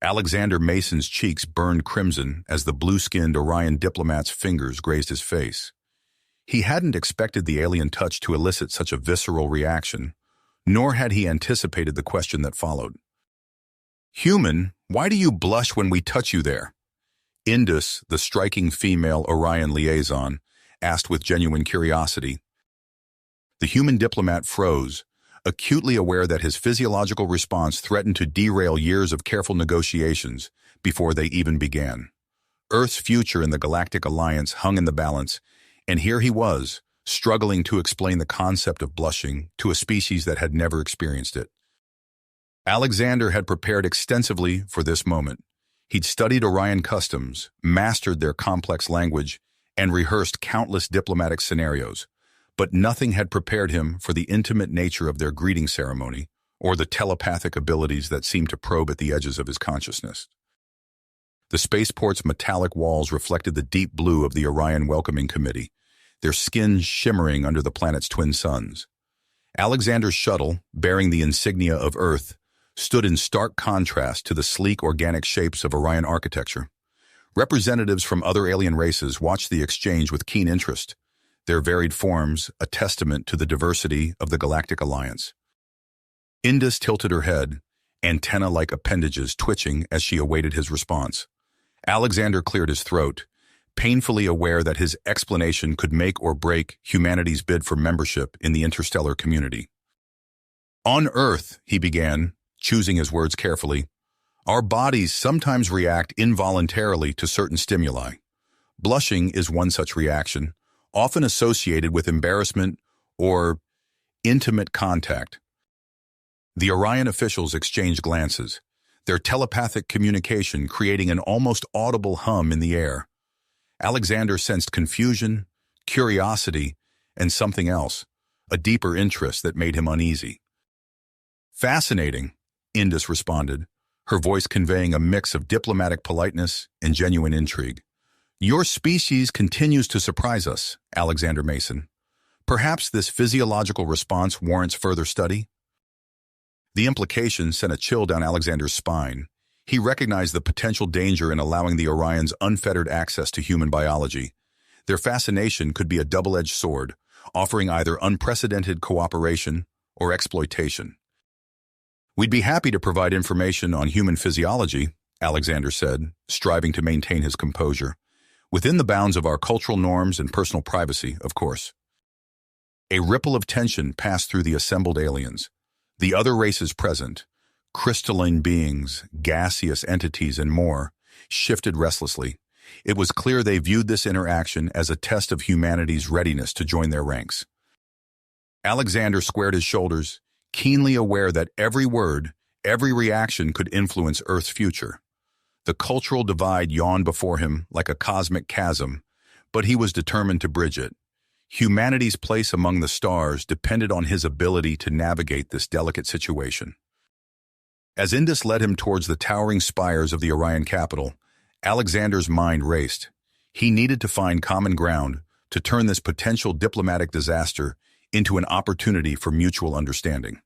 Alexander Mason's cheeks burned crimson as the blue-skinned Orion diplomat's fingers grazed his face. He hadn't expected the alien touch to elicit such a visceral reaction, nor had he anticipated the question that followed. "Human, why do you blush when we touch you there?" Indus, the striking female Orion liaison, asked with genuine curiosity. The human diplomat froze, acutely aware that his physiological response threatened to derail years of careful negotiations before they even began. Earth's future in the Galactic Alliance hung in the balance, and here he was, struggling to explain the concept of blushing to a species that had never experienced it. Alexander had prepared extensively for this moment. He'd studied Orion customs, mastered their complex language, and rehearsed countless diplomatic scenarios, but nothing had prepared him for the intimate nature of their greeting ceremony or the telepathic abilities that seemed to probe at the edges of his consciousness. The spaceport's metallic walls reflected the deep blue of the Orion Welcoming Committee, their skins shimmering under the planet's twin suns. Alexander's shuttle, bearing the insignia of Earth, stood in stark contrast to the sleek organic shapes of Orion architecture. Representatives from other alien races watched the exchange with keen interest, their varied forms a testament to the diversity of the Galactic Alliance. Indus tilted her head, antenna-like appendages twitching as she awaited his response. Alexander cleared his throat, painfully aware that his explanation could make or break humanity's bid for membership in the interstellar community. "On Earth," he began, choosing his words carefully, "our bodies sometimes react involuntarily to certain stimuli. Blushing is one such reaction, often associated with embarrassment or intimate contact." The Orion officials exchanged glances, their telepathic communication creating an almost audible hum in the air. Alexander sensed confusion, curiosity, and something else, a deeper interest that made him uneasy. "Fascinating," Indus responded, her voice conveying a mix of diplomatic politeness and genuine intrigue. "Your species continues to surprise us, Alexander Mason. Perhaps this physiological response warrants further study?" The implication sent a chill down Alexander's spine. He recognized the potential danger in allowing the Orions unfettered access to human biology. Their fascination could be a double-edged sword, offering either unprecedented cooperation or exploitation. "We'd be happy to provide information on human physiology," Alexander said, striving to maintain his composure. "Within the bounds of our cultural norms and personal privacy, of course." A ripple of tension passed through the assembled aliens. The other races present, crystalline beings, gaseous entities, and more, shifted restlessly. It was clear they viewed this interaction as a test of humanity's readiness to join their ranks. Alexander squared his shoulders, keenly aware that every word, every reaction could influence Earth's future. The cultural divide yawned before him like a cosmic chasm, but he was determined to bridge it. Humanity's place among the stars depended on his ability to navigate this delicate situation. As Indus led him towards the towering spires of the Orion capital, Alexander's mind raced. He needed to find common ground to turn this potential diplomatic disaster into an opportunity for mutual understanding.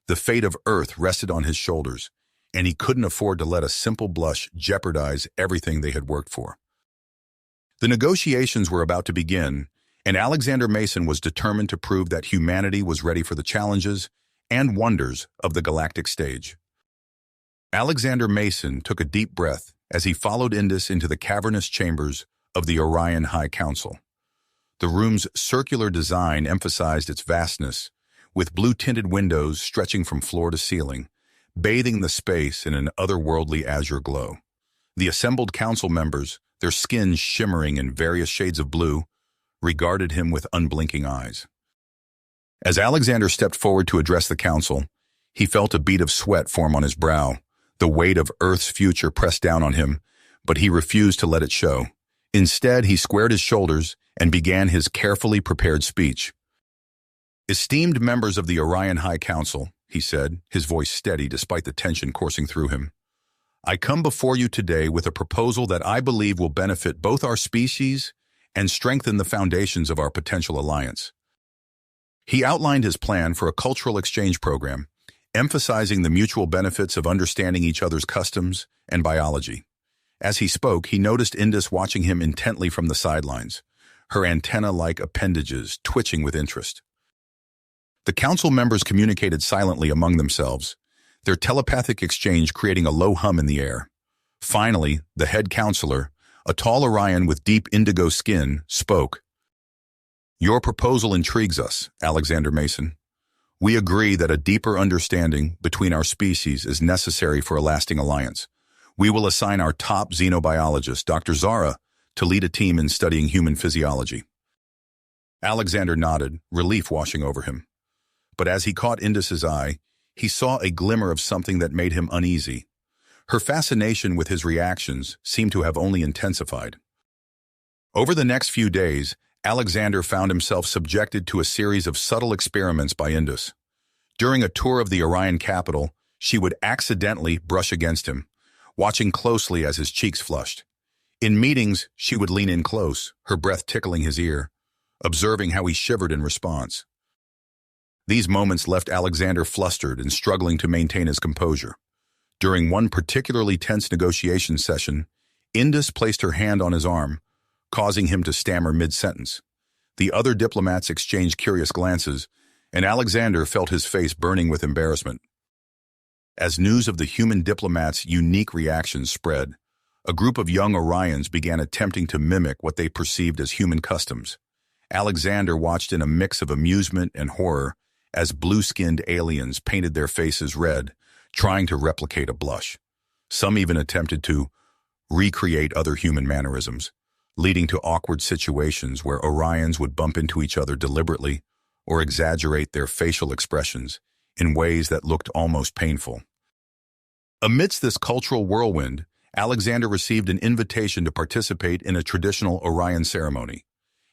The fate of Earth rested on his shoulders, and he couldn't afford to let a simple blush jeopardize everything they had worked for. The negotiations were about to begin, and Alexander Mason was determined to prove that humanity was ready for the challenges and wonders of the galactic stage. Alexander Mason took a deep breath as he followed Indus into the cavernous chambers of the Orion High Council. The room's circular design emphasized its vastness, with blue-tinted windows stretching from floor to ceiling, bathing the space in an otherworldly azure glow. The assembled council members, their skins shimmering in various shades of blue, regarded him with unblinking eyes. As Alexander stepped forward to address the council, he felt a bead of sweat form on his brow. The weight of Earth's future pressed down on him, but he refused to let it show. Instead, he squared his shoulders and began his carefully prepared speech. "Esteemed members of the Orion High Council," he said, his voice steady despite the tension coursing through him, "I come before you today with a proposal that I believe will benefit both our species and strengthen the foundations of our potential alliance." He outlined his plan for a cultural exchange program, emphasizing the mutual benefits of understanding each other's customs and biology. As he spoke, he noticed Indus watching him intently from the sidelines, her antenna-like appendages twitching with interest. The council members communicated silently among themselves, their telepathic exchange creating a low hum in the air. Finally, the head counselor, a tall Orion with deep indigo skin, spoke. "Your proposal intrigues us, Alexander Mason. We agree that a deeper understanding between our species is necessary for a lasting alliance. We will assign our top xenobiologist, Dr. Zara, to lead a team in studying human physiology." Alexander nodded, relief washing over him. But as he caught Indus's eye, he saw a glimmer of something that made him uneasy. Her fascination with his reactions seemed to have only intensified. Over the next few days, Alexander found himself subjected to a series of subtle experiments by Indus. During a tour of the Orion capital, she would accidentally brush against him, watching closely as his cheeks flushed. In meetings, she would lean in close, her breath tickling his ear, observing how he shivered in response. These moments left Alexander flustered and struggling to maintain his composure. During one particularly tense negotiation session, Indus placed her hand on his arm, causing him to stammer mid-sentence. The other diplomats exchanged curious glances, and Alexander felt his face burning with embarrassment. As news of the human diplomat's unique reactions spread, a group of young Orions began attempting to mimic what they perceived as human customs. Alexander watched in a mix of amusement and horror as blue-skinned aliens painted their faces red, trying to replicate a blush. Some even attempted to recreate other human mannerisms, leading to awkward situations where Orions would bump into each other deliberately or exaggerate their facial expressions in ways that looked almost painful. Amidst this cultural whirlwind, Alexander received an invitation to participate in a traditional Orion ceremony.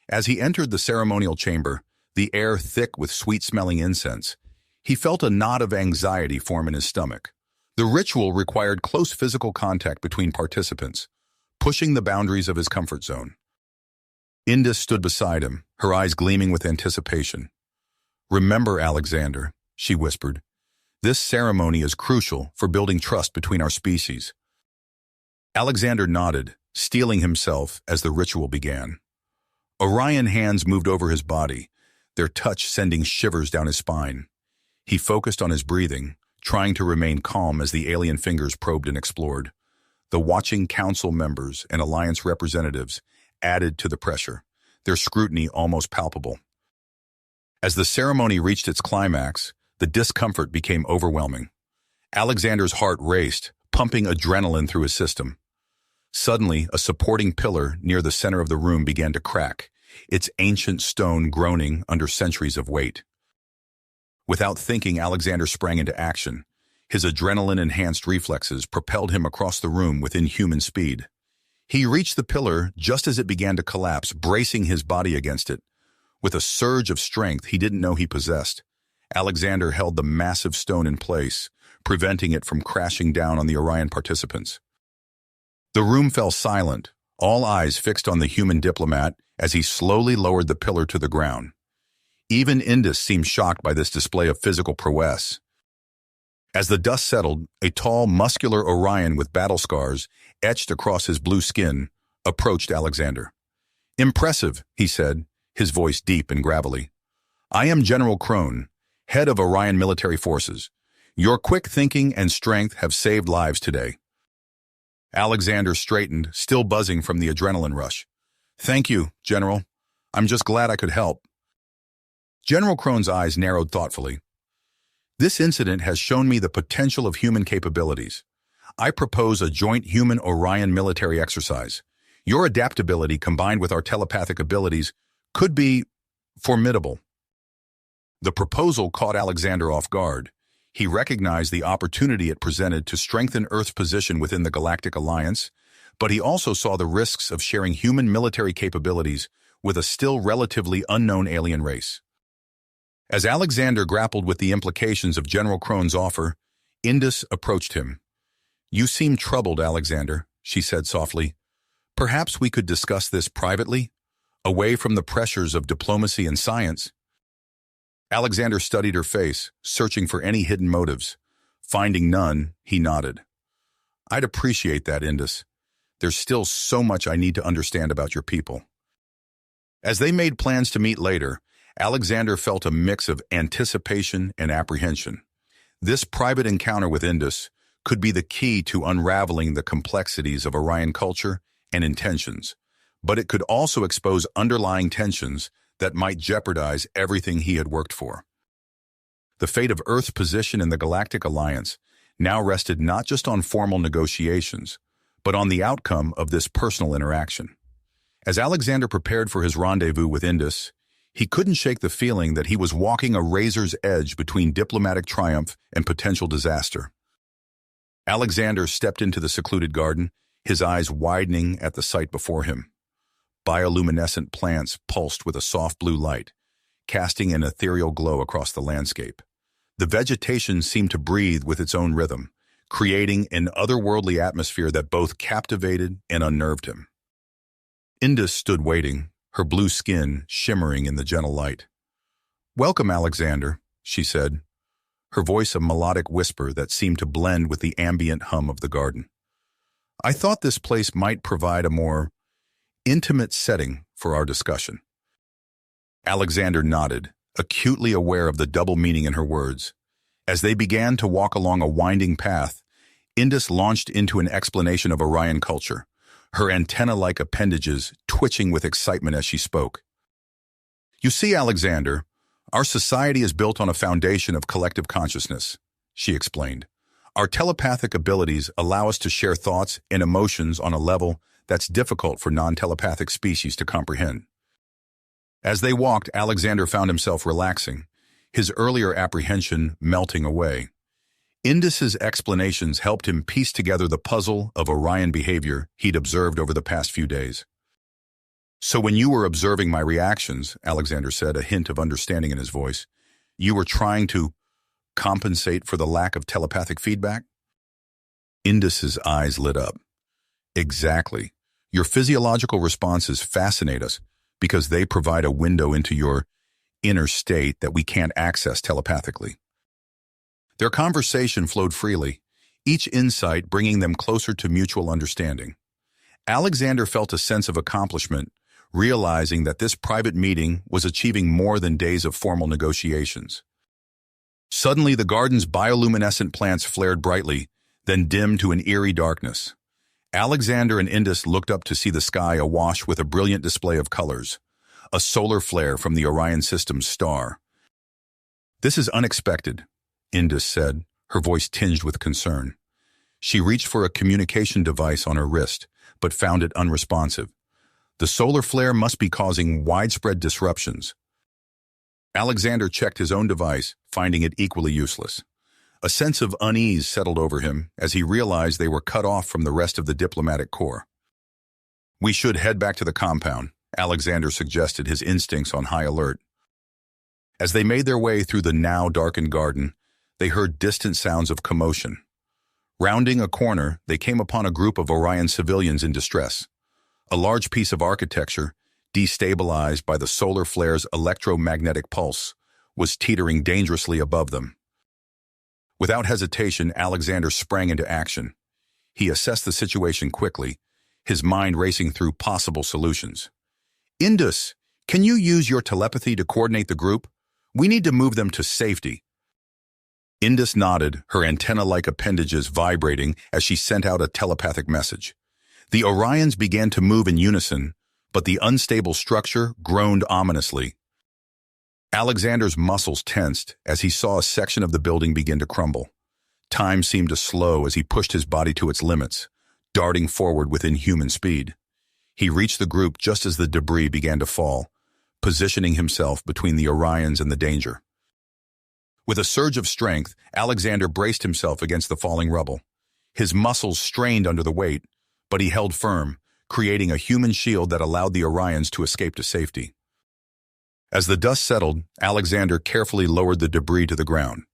As he entered the ceremonial chamber, the air thick with sweet-smelling incense, he felt a knot of anxiety form in his stomach. The ritual required close physical contact between participants, pushing the boundaries of his comfort zone. Indus stood beside him, her eyes gleaming with anticipation. "Remember, Alexander," she whispered, "this ceremony is crucial for building trust between our species." Alexander nodded, steeling himself as the ritual began. Orion hands moved over his body, their touch sending shivers down his spine. He focused on his breathing, trying to remain calm as the alien fingers probed and explored. The watching council members and alliance representatives added to the pressure, their scrutiny almost palpable. As the ceremony reached its climax, the discomfort became overwhelming. Alexander's heart raced, pumping adrenaline through his system. Suddenly, a supporting pillar near the center of the room began to crack, its ancient stone groaning under centuries of weight. Without thinking, Alexander sprang into action. His adrenaline-enhanced reflexes propelled him across the room with inhuman speed. He reached the pillar just as it began to collapse, bracing his body against it. With a surge of strength he didn't know he possessed, Alexander held the massive stone in place, preventing it from crashing down on the Orion participants. The room fell silent, all eyes fixed on the human diplomat as he slowly lowered the pillar to the ground. Even Indus seemed shocked by this display of physical prowess. As the dust settled, a tall, muscular Orion with battle scars etched across his blue skin approached Alexander. "Impressive," he said, his voice deep and gravelly. "I am General Crone, head of Orion military forces. Your quick thinking and strength have saved lives today." Alexander straightened, still buzzing from the adrenaline rush. "Thank you, General. I'm just glad I could help." General Crone's eyes narrowed thoughtfully. "This incident has shown me the potential of human capabilities. I propose a joint human-Orion military exercise. Your adaptability combined with our telepathic abilities could be formidable." The proposal caught Alexander off guard. He recognized the opportunity it presented to strengthen Earth's position within the Galactic Alliance, but he also saw the risks of sharing human military capabilities with a still relatively unknown alien race. As Alexander grappled with the implications of General Crone's offer, Indus approached him. "You seem troubled, Alexander," she said softly. "Perhaps we could discuss this privately, away from the pressures of diplomacy and science." Alexander studied her face, searching for any hidden motives. Finding none, he nodded. I'd appreciate that, Indus. There's still so much I need to understand about your people. As they made plans to meet later, Alexander felt a mix of anticipation and apprehension. This private encounter with Indus could be the key to unraveling the complexities of Orion culture and intentions, but it could also expose underlying tensions that might jeopardize everything he had worked for. The fate of Earth's position in the Galactic Alliance now rested not just on formal negotiations, but on the outcome of this personal interaction. As Alexander prepared for his rendezvous with Indus, he couldn't shake the feeling that he was walking a razor's edge between diplomatic triumph and potential disaster. Alexander stepped into the secluded garden, his eyes widening at the sight before him. Bioluminescent plants pulsed with a soft blue light, casting an ethereal glow across the landscape. The vegetation seemed to breathe with its own rhythm, creating an otherworldly atmosphere that both captivated and unnerved him. Indus stood waiting, her blue skin shimmering in the gentle light. "Welcome, Alexander," she said, her voice a melodic whisper that seemed to blend with the ambient hum of the garden. "I thought this place might provide a more intimate setting for our discussion." Alexander nodded, acutely aware of the double meaning in her words. As they began to walk along a winding path, Indus launched into an explanation of Orion culture, her antenna-like appendages twitching with excitement as she spoke. "You see, Alexander, our society is built on a foundation of collective consciousness," she explained. "Our telepathic abilities allow us to share thoughts and emotions on a level that's difficult for non-telepathic species to comprehend." As they walked, Alexander found himself relaxing, his earlier apprehension melting away. Indus's explanations helped him piece together the puzzle of Orion behavior he'd observed over the past few days. "So when you were observing my reactions," Alexander said, a hint of understanding in his voice, "you were trying to compensate for the lack of telepathic feedback?" Indus's eyes lit up. "Exactly. Your physiological responses fascinate us because they provide a window into your inner state that we can't access telepathically." Their conversation flowed freely, each insight bringing them closer to mutual understanding. Alexander felt a sense of accomplishment, realizing that this private meeting was achieving more than days of formal negotiations. Suddenly, the garden's bioluminescent plants flared brightly, then dimmed to an eerie darkness. Alexander and Indus looked up to see the sky awash with a brilliant display of colors, a solar flare from the Orion system's star. "This is unexpected," Indus said, her voice tinged with concern. She reached for a communication device on her wrist, but found it unresponsive. The solar flare must be causing widespread disruptions. Alexander checked his own device, finding it equally useless. A sense of unease settled over him as he realized they were cut off from the rest of the diplomatic corps. "We should head back to the compound," Alexander suggested, his instincts on high alert. As they made their way through the now darkened garden, they heard distant sounds of commotion. Rounding a corner, they came upon a group of Orion civilians in distress. A large piece of architecture, destabilized by the solar flare's electromagnetic pulse, was teetering dangerously above them. Without hesitation, Alexander sprang into action. He assessed the situation quickly, his mind racing through possible solutions. "Indus, can you use your telepathy to coordinate the group? We need to move them to safety." Indus nodded, her antenna-like appendages vibrating as she sent out a telepathic message. The Orions began to move in unison, but the unstable structure groaned ominously. Alexander's muscles tensed as he saw a section of the building begin to crumble. Time seemed to slow as he pushed his body to its limits, darting forward with inhuman speed. He reached the group just as the debris began to fall, positioning himself between the Orions and the danger. With a surge of strength, Alexander braced himself against the falling rubble. His muscles strained under the weight, but he held firm, creating a human shield that allowed the Orions to escape to safety. As the dust settled, Alexander carefully lowered the debris to the ground.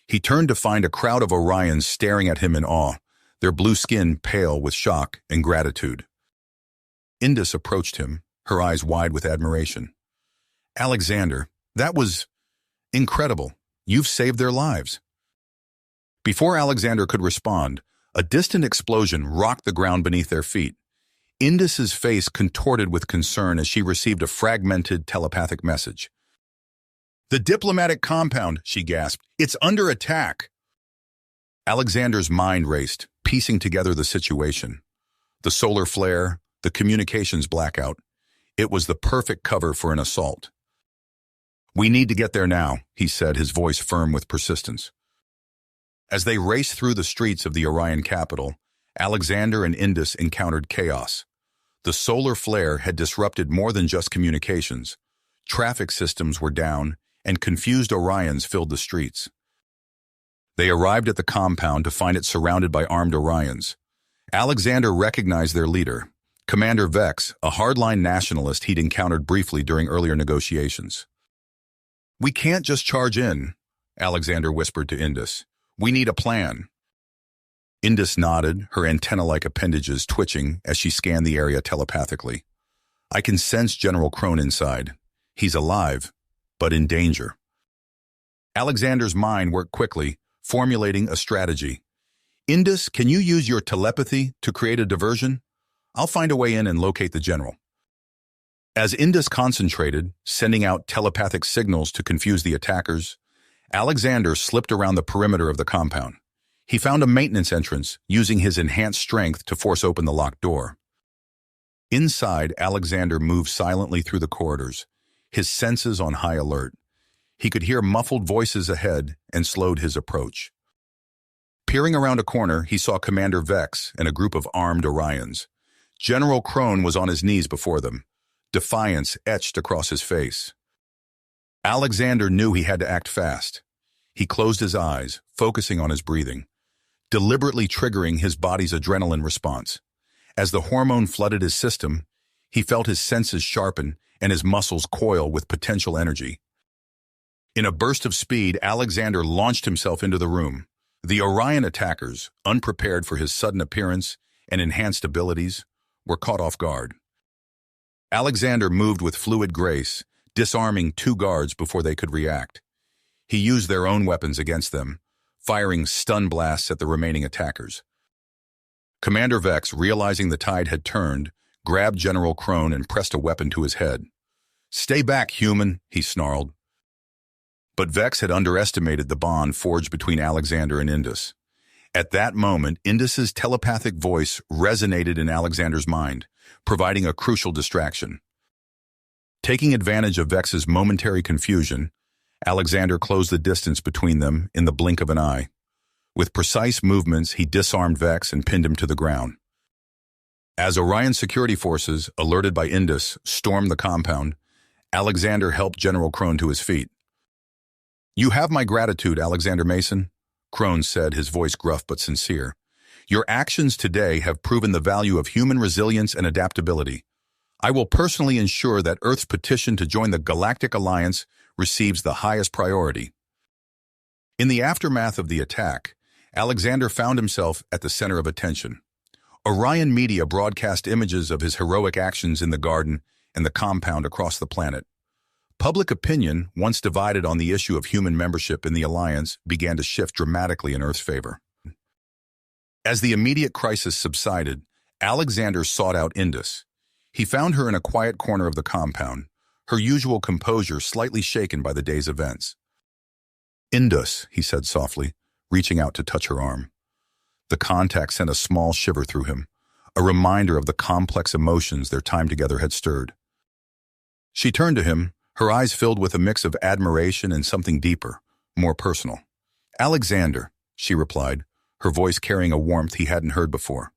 He turned to find a crowd of Orions staring at him in awe, their blue skin pale with shock and gratitude. Indus approached him, her eyes wide with admiration. "Alexander, that was Incredible. You've saved their lives. Before Alexander could respond, a distant explosion rocked the ground beneath their feet. Indus's face contorted with concern as she received a fragmented telepathic message. "The diplomatic compound," she gasped. "It's under attack." Alexander's mind raced, piecing together the situation. The solar flare, the communications blackout. It was the perfect cover for an assault. "We need to get there now," he said, his voice firm with persistence. As they raced through the streets of the Orion capital, Alexander and Indus encountered chaos. The solar flare had disrupted more than just communications. Traffic systems were down, and confused Orions filled the streets. They arrived at the compound to find it surrounded by armed Orions. Alexander recognized their leader, Commander Vex, a hardline nationalist he'd encountered briefly during earlier negotiations. "We can't just charge in," Alexander whispered to Indus. "We need a plan." Indus nodded, her antenna-like appendages twitching as she scanned the area telepathically. "I can sense General Crone inside. He's alive, but in danger." Alexander's mind worked quickly, formulating a strategy. "Indus, can you use your telepathy to create a diversion? I'll find a way in and locate the general." As Indus concentrated, sending out telepathic signals to confuse the attackers, Alexander slipped around the perimeter of the compound. He found a maintenance entrance, using his enhanced strength to force open the locked door. Inside, Alexander moved silently through the corridors, his senses on high alert. He could hear muffled voices ahead and slowed his approach. Peering around a corner, he saw Commander Vex and a group of armed Orions. General Crone was on his knees before them, defiance etched across his face. Alexander knew he had to act fast. He closed his eyes, focusing on his breathing, deliberately triggering his body's adrenaline response. As the hormone flooded his system, he felt his senses sharpen and his muscles coil with potential energy. In a burst of speed, Alexander launched himself into the room. The Orion attackers, unprepared for his sudden appearance and enhanced abilities, were caught off guard. Alexander moved with fluid grace, disarming 2 guards before they could react. He used their own weapons against them, firing stun blasts at the remaining attackers. Commander Vex, realizing the tide had turned, grabbed General Crone and pressed a weapon to his head. "Stay back, human," he snarled. But Vex had underestimated the bond forged between Alexander and Indus. At that moment, Indus's telepathic voice resonated in Alexander's mind, providing a crucial distraction. Taking advantage of Vex's momentary confusion, Alexander closed the distance between them in the blink of an eye. With precise movements, he disarmed Vex and pinned him to the ground. As Orion security forces, alerted by Indus, stormed the compound, Alexander helped General Crone to his feet. "You have my gratitude, Alexander Mason," Crone said, his voice gruff but sincere. "Your actions today have proven the value of human resilience and adaptability. I will personally ensure that Earth's petition to join the Galactic Alliance receives the highest priority." In the aftermath of the attack, Alexander found himself at the center of attention. Orion Media broadcast images of his heroic actions in the garden and the compound across the planet. Public opinion, once divided on the issue of human membership in the Alliance, began to shift dramatically in Earth's favor. As the immediate crisis subsided, Alexander sought out Indus. He found her in a quiet corner of the compound, her usual composure slightly shaken by the day's events. "Indus," he said softly, reaching out to touch her arm. The contact sent a small shiver through him, a reminder of the complex emotions their time together had stirred. She turned to him, her eyes filled with a mix of admiration and something deeper, more personal. "Alexander," she replied, her voice carrying a warmth he hadn't heard before.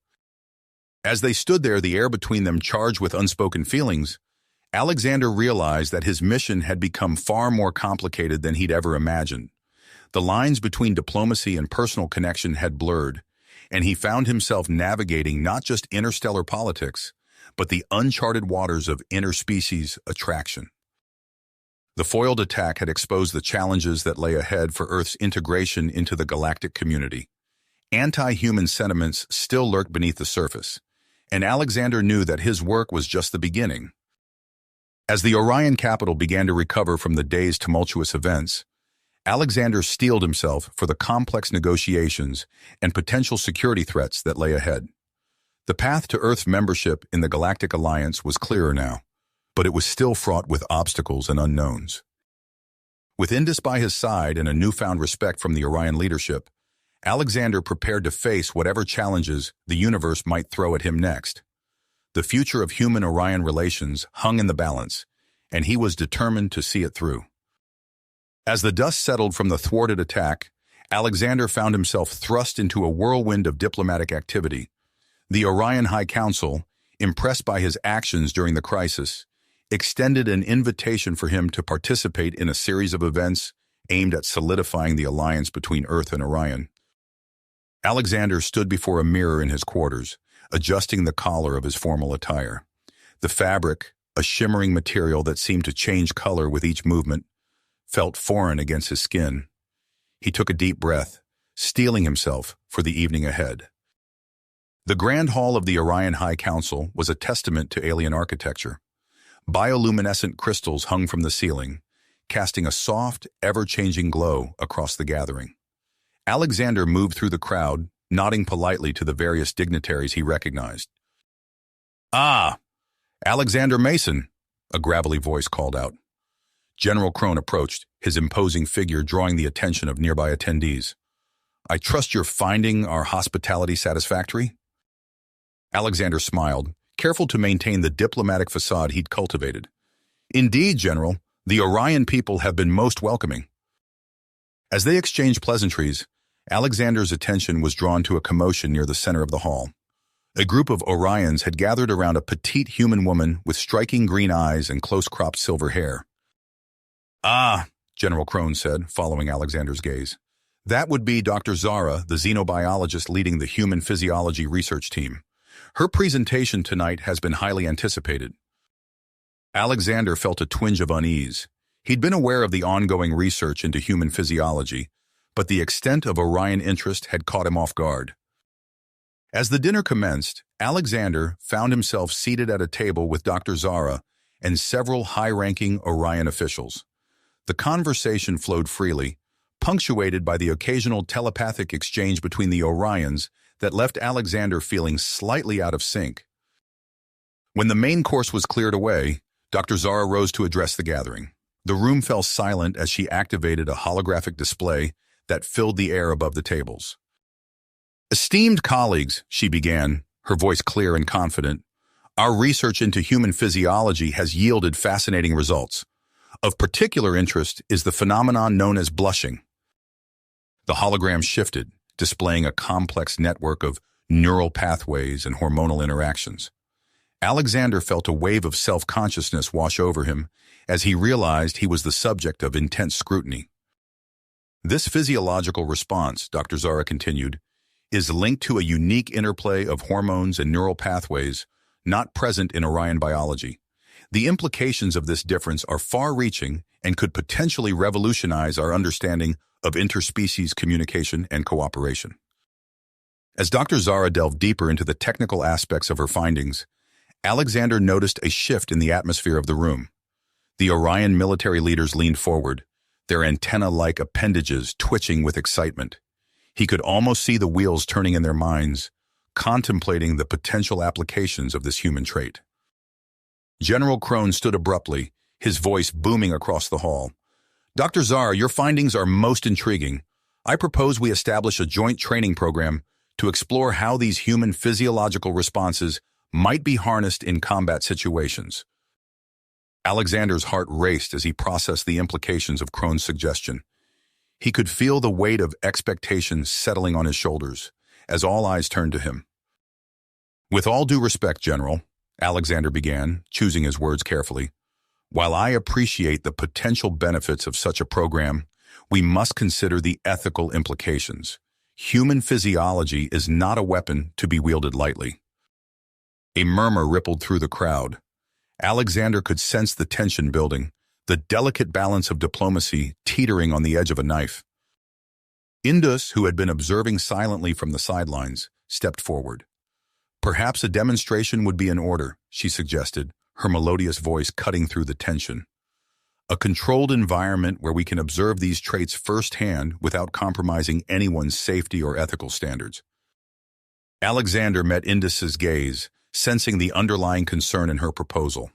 As they stood there, the air between them charged with unspoken feelings, Alexander realized that his mission had become far more complicated than he'd ever imagined. The lines between diplomacy and personal connection had blurred, and he found himself navigating not just interstellar politics, but the uncharted waters of interspecies attraction. The foiled attack had exposed the challenges that lay ahead for Earth's integration into the galactic community. Anti-human sentiments still lurked beneath the surface, and Alexander knew that his work was just the beginning. As the Orion capital began to recover from the day's tumultuous events, Alexander steeled himself for the complex negotiations and potential security threats that lay ahead. The path to Earth's membership in the Galactic Alliance was clearer now, but it was still fraught with obstacles and unknowns. With Indus by his side and a newfound respect from the Orion leadership, Alexander prepared to face whatever challenges the universe might throw at him next. The future of human-Orion relations hung in the balance, and he was determined to see it through. As the dust settled from the thwarted attack, Alexander found himself thrust into a whirlwind of diplomatic activity. The Orion High Council, impressed by his actions during the crisis, extended an invitation for him to participate in a series of events aimed at solidifying the alliance between Earth and Orion. Alexander stood before a mirror in his quarters, adjusting the collar of his formal attire. The fabric, a shimmering material that seemed to change color with each movement, felt foreign against his skin. He took a deep breath, steeling himself for the evening ahead. The Grand Hall of the Orion High Council was a testament to alien architecture. Bioluminescent crystals hung from the ceiling, casting a soft, ever-changing glow across the gathering. Alexander moved through the crowd, nodding politely to the various dignitaries he recognized. "Ah, Alexander Mason," a gravelly voice called out. General Crone approached, his imposing figure drawing the attention of nearby attendees. "I trust you're finding our hospitality satisfactory?" Alexander smiled, careful to maintain the diplomatic facade he'd cultivated. "Indeed, General, the Orion people have been most welcoming." As they exchanged pleasantries, Alexander's attention was drawn to a commotion near the center of the hall. A group of Orions had gathered around a petite human woman with striking green eyes and close-cropped silver hair. "Ah," General Crone said, following Alexander's gaze. "That would be Dr. Zara, the xenobiologist leading the human physiology research team. Her presentation tonight has been highly anticipated." Alexander felt a twinge of unease. He'd been aware of the ongoing research into human physiology, but the extent of Orion interest had caught him off guard. As the dinner commenced, Alexander found himself seated at a table with Dr. Zara and several high-ranking Orion officials. The conversation flowed freely, punctuated by the occasional telepathic exchange between the Orions that left Alexander feeling slightly out of sync. When the main course was cleared away, Dr. Zara rose to address the gathering. The room fell silent as she activated a holographic display that filled the air above the tables. "Esteemed colleagues," she began, her voice clear and confident, "our research into human physiology has yielded fascinating results. Of particular interest is the phenomenon known as blushing." The hologram shifted, displaying a complex network of neural pathways and hormonal interactions. Alexander felt a wave of self-consciousness wash over him as he realized he was the subject of intense scrutiny. "This physiological response," Dr. Zara continued, "is linked to a unique interplay of hormones and neural pathways not present in Orion biology. The implications of this difference are far-reaching and could potentially revolutionize our understanding of interspecies communication and cooperation." As Dr. Zara delved deeper into the technical aspects of her findings, Alexander noticed a shift in the atmosphere of the room. The Orion military leaders leaned forward, their antenna-like appendages twitching with excitement. He could almost see the wheels turning in their minds, contemplating the potential applications of this human trait. General Crone stood abruptly, his voice booming across the hall. "Dr. Zara, your findings are most intriguing. I propose we establish a joint training program to explore how these human physiological responses might be harnessed in combat situations." Alexander's heart raced as he processed the implications of Crone's suggestion. He could feel the weight of expectation settling on his shoulders as all eyes turned to him. "With all due respect, General," Alexander began, choosing his words carefully, "while I appreciate the potential benefits of such a program, we must consider the ethical implications. Human physiology is not a weapon to be wielded lightly." A murmur rippled through the crowd. Alexander could sense the tension building, the delicate balance of diplomacy teetering on the edge of a knife. Indus, who had been observing silently from the sidelines, stepped forward. "Perhaps a demonstration would be in order," she suggested, her melodious voice cutting through the tension. a controlled environment where we can observe these traits firsthand without compromising anyone's safety or ethical standards. Alexander met Indus's gaze, sensing the underlying concern in her proposal.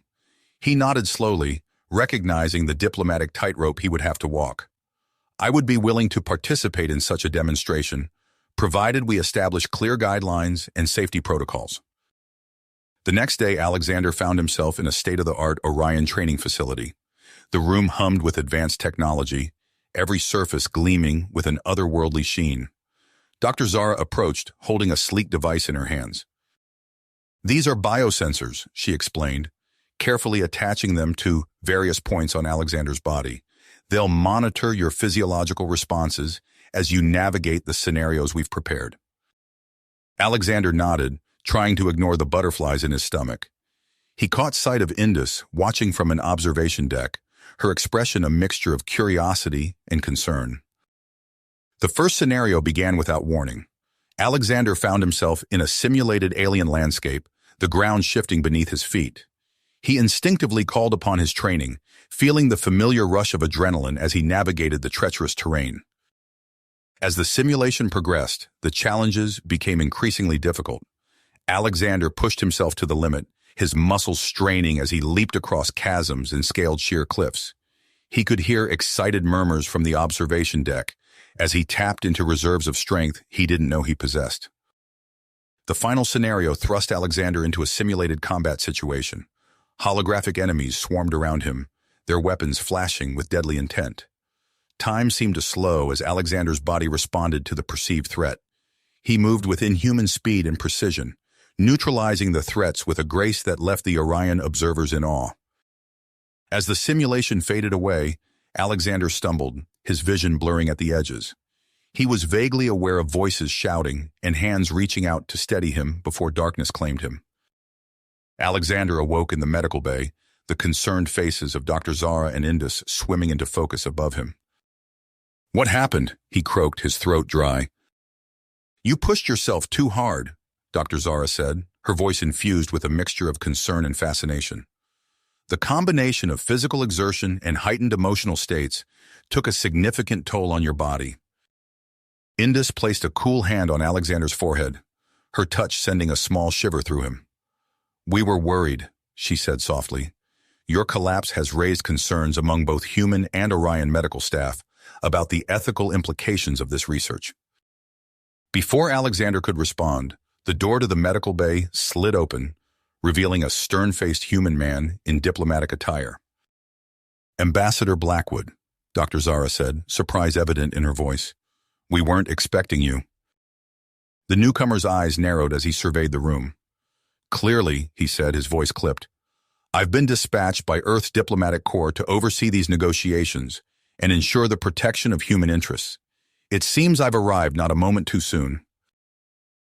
He nodded slowly, recognizing the diplomatic tightrope he would have to walk. I would be willing to participate in such a demonstration, provided we establish clear guidelines and safety protocols. The next day, Alexander found himself in a state-of-the-art Orion training facility. The room hummed with advanced technology, every surface gleaming with an otherworldly sheen. Dr. Zara approached, holding a sleek device in her hands. These are biosensors, she explained, carefully attaching them to various points on Alexander's body. They'll monitor your physiological responses as you navigate the scenarios we've prepared. Alexander nodded, trying to ignore the butterflies in his stomach. He caught sight of Indus watching from an observation deck, her expression a mixture of curiosity and concern. The first scenario began without warning. Alexander found himself in a simulated alien landscape, the ground shifting beneath his feet. He instinctively called upon his training, feeling the familiar rush of adrenaline as he navigated the treacherous terrain. As the simulation progressed, the challenges became increasingly difficult. Alexander pushed himself to the limit, his muscles straining as he leaped across chasms and scaled sheer cliffs. He could hear excited murmurs from the observation deck as he tapped into reserves of strength he didn't know he possessed. The final scenario thrust Alexander into a simulated combat situation. Holographic enemies swarmed around him, their weapons flashing with deadly intent. Time seemed to slow as Alexander's body responded to the perceived threat. He moved with inhuman speed and precision, neutralizing the threats with a grace that left the Orion observers in awe. As the simulation faded away, Alexander stumbled, his vision blurring at the edges. He was vaguely aware of voices shouting and hands reaching out to steady him before darkness claimed him. Alexander awoke in the medical bay, the concerned faces of Dr. Zara and Indus swimming into focus above him. "What happened?" he croaked, his throat dry. "You pushed yourself too hard," Dr. Zara said, her voice infused with a mixture of concern and fascination. The combination of physical exertion and heightened emotional states took a significant toll on your body. Indus placed a cool hand on Alexander's forehead, her touch sending a small shiver through him. "We were worried," she said softly. "Your collapse has raised concerns among both human and Orion medical staff about the ethical implications of this research." Before Alexander could respond, the door to the medical bay slid open, revealing a stern-faced human man in diplomatic attire. "Ambassador Blackwood," Dr. Zara said, surprise evident in her voice. "We weren't expecting you." The newcomer's eyes narrowed as he surveyed the room. "Clearly," he said, his voice clipped, "I've been dispatched by Earth's diplomatic corps to oversee these negotiations and ensure the protection of human interests. It seems I've arrived not a moment too soon."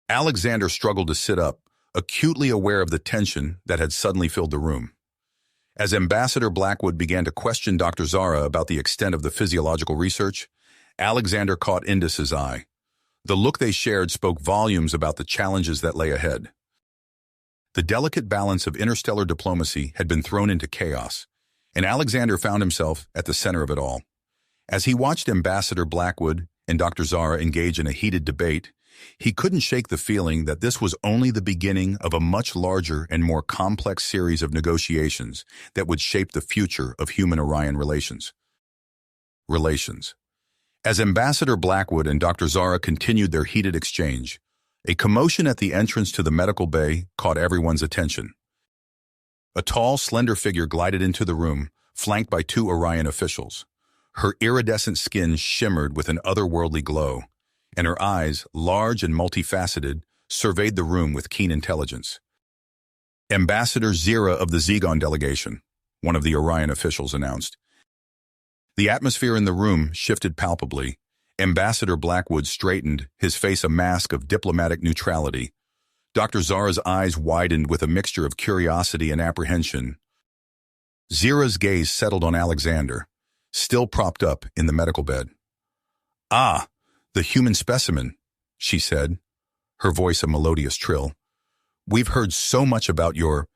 Alexander struggled to sit up, acutely aware of the tension that had suddenly filled the room. As Ambassador Blackwood began to question Dr. Zara about the extent of the physiological research, Alexander caught Indus's eye. The look they shared spoke volumes about the challenges that lay ahead. The delicate balance of interstellar diplomacy had been thrown into chaos, and Alexander found himself at the center of it all. As he watched Ambassador Blackwood and Dr. Zara engage in a heated debate, he couldn't shake the feeling that this was only the beginning of a much larger and more complex series of negotiations that would shape the future of human-Orion relations. As Ambassador Blackwood and Dr. Zara continued their heated exchange, a commotion at the entrance to the medical bay caught everyone's attention. A tall, slender figure glided into the room, flanked by two Orion officials. Her iridescent skin shimmered with an otherworldly glow, and her eyes, large and multifaceted, surveyed the room with keen intelligence. "Ambassador Zira of the Zygon delegation," one of the Orion officials announced. The atmosphere in the room shifted palpably. Ambassador Blackwood straightened, his face a mask of diplomatic neutrality. Dr. Zara's eyes widened with a mixture of curiosity and apprehension. Zira's gaze settled on Alexander, still propped up in the medical bed. "Ah, the human specimen," she said, her voice a melodious trill. "We've heard so much about your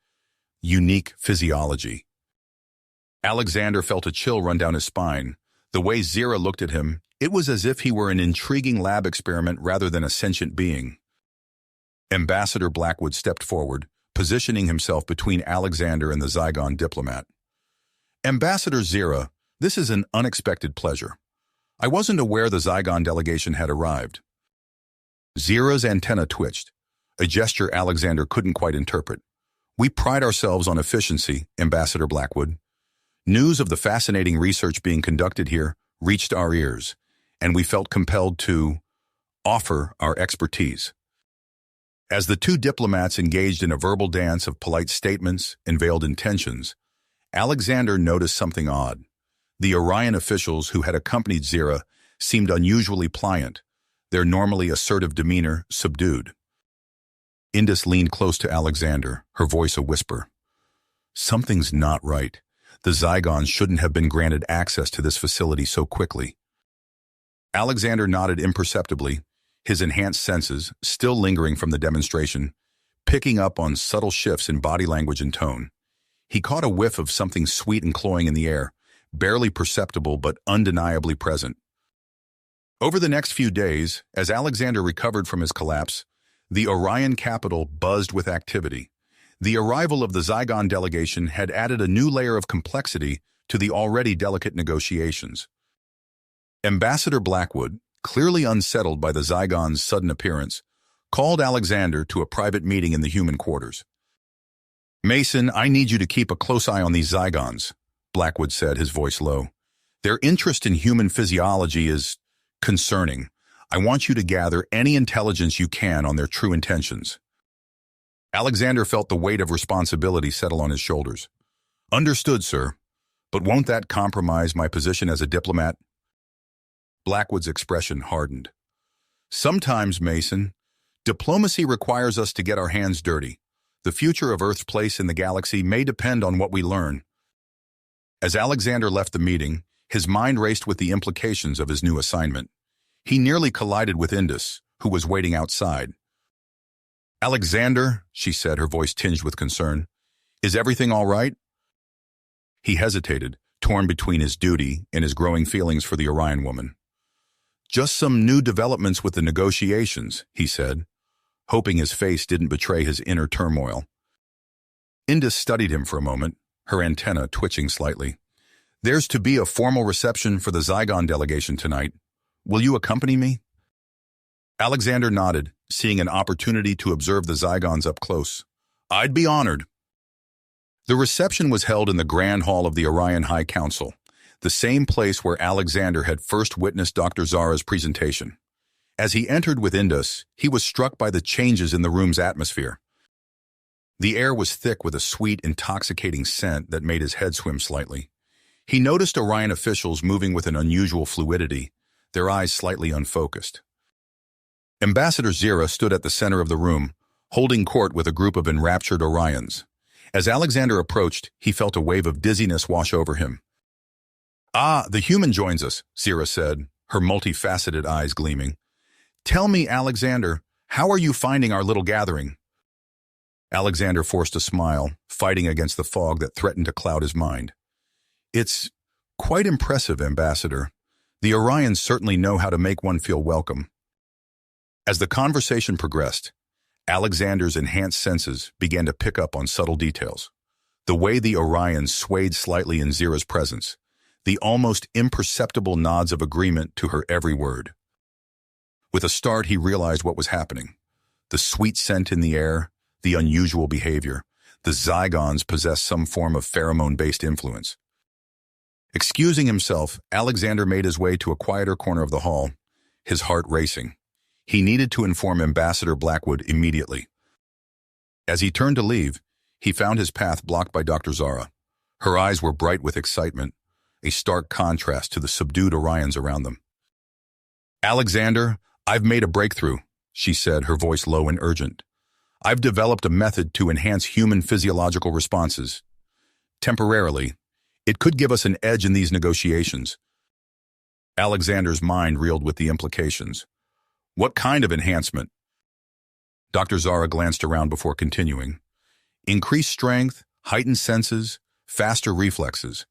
unique physiology." Alexander felt a chill run down his spine. The way Zira looked at him, it was as if he were an intriguing lab experiment rather than a sentient being. Ambassador Blackwood stepped forward, positioning himself between Alexander and the Zygon diplomat. Ambassador Zira, this is an unexpected pleasure. I wasn't aware the Zygon delegation had arrived. Zira's antenna twitched, a gesture Alexander couldn't quite interpret. We pride ourselves on efficiency, Ambassador Blackwood. News of the fascinating research being conducted here reached our ears, and we felt compelled to offer our expertise. As the two diplomats engaged in a verbal dance of polite statements and veiled intentions, Alexander noticed something odd. The Orion officials who had accompanied Zira seemed unusually pliant, their normally assertive demeanor subdued. Indus leaned close to Alexander, her voice a whisper. Something's not right. The Zygons shouldn't have been granted access to this facility so quickly. Alexander nodded imperceptibly, his enhanced senses, still lingering from the demonstration, picking up on subtle shifts in body language and tone. He caught a whiff of something sweet and cloying in the air, barely perceptible but undeniably present. Over the next few days, as Alexander recovered from his collapse, the Orion capital buzzed with activity. The arrival of the Zygon delegation had added a new layer of complexity to the already delicate negotiations. Ambassador Blackwood, clearly unsettled by the Zygon's sudden appearance, called Alexander to a private meeting in the human quarters. Mason, I need you to keep a close eye on these Zygons, Blackwood said, his voice low. Their interest in human physiology is concerning. I want you to gather any intelligence you can on their true intentions. Alexander felt the weight of responsibility settle on his shoulders. Understood, sir. But won't that compromise my position as a diplomat? Blackwood's expression hardened. Sometimes, Mason, diplomacy requires us to get our hands dirty. The future of Earth's place in the galaxy may depend on what we learn. As Alexander left the meeting, his mind raced with the implications of his new assignment. He nearly collided with Indus, who was waiting outside. Alexander, she said, her voice tinged with concern, is everything all right? He hesitated, torn between his duty and his growing feelings for the Orion woman. Just some new developments with the negotiations, he said, hoping his face didn't betray his inner turmoil. Indus studied him for a moment, her antenna twitching slightly. There's to be a formal reception for the Zygon delegation tonight. Will you accompany me? Alexander nodded, seeing an opportunity to observe the Zygons up close. I'd be honored. The reception was held in the Grand Hall of the Orion High Council, the same place where Alexander had first witnessed Dr. Zara's presentation. As he entered with Indus, he was struck by the changes in the room's atmosphere. The air was thick with a sweet, intoxicating scent that made his head swim slightly. He noticed Orion officials moving with an unusual fluidity, their eyes slightly unfocused. Ambassador Zira stood at the center of the room, holding court with a group of enraptured Orions. As Alexander approached, he felt a wave of dizziness wash over him. Ah, the human joins us, Zira said, her multifaceted eyes gleaming. Tell me, Alexander, how are you finding our little gathering? Alexander forced a smile, fighting against the fog that threatened to cloud his mind. It's quite impressive, Ambassador. The Orions certainly know how to make one feel welcome. As the conversation progressed, Alexander's enhanced senses began to pick up on subtle details. The way the Orions swayed slightly in Zira's presence, the almost imperceptible nods of agreement to her every word. With a start, he realized what was happening. The sweet scent in the air, the unusual behavior. The Zygons possessed some form of pheromone-based influence. Excusing himself, Alexander made his way to a quieter corner of the hall, his heart racing. He needed to inform Ambassador Blackwood immediately. As he turned to leave, he found his path blocked by Dr. Zara. Her eyes were bright with excitement, a stark contrast to the subdued Orions around them. Alexander, I've made a breakthrough, she said, her voice low and urgent. I've developed a method to enhance human physiological responses. Temporarily, it could give us an edge in these negotiations. Alexander's mind reeled with the implications. What kind of enhancement? Dr. Zara glanced around before continuing. Increased strength, heightened senses, faster reflexes.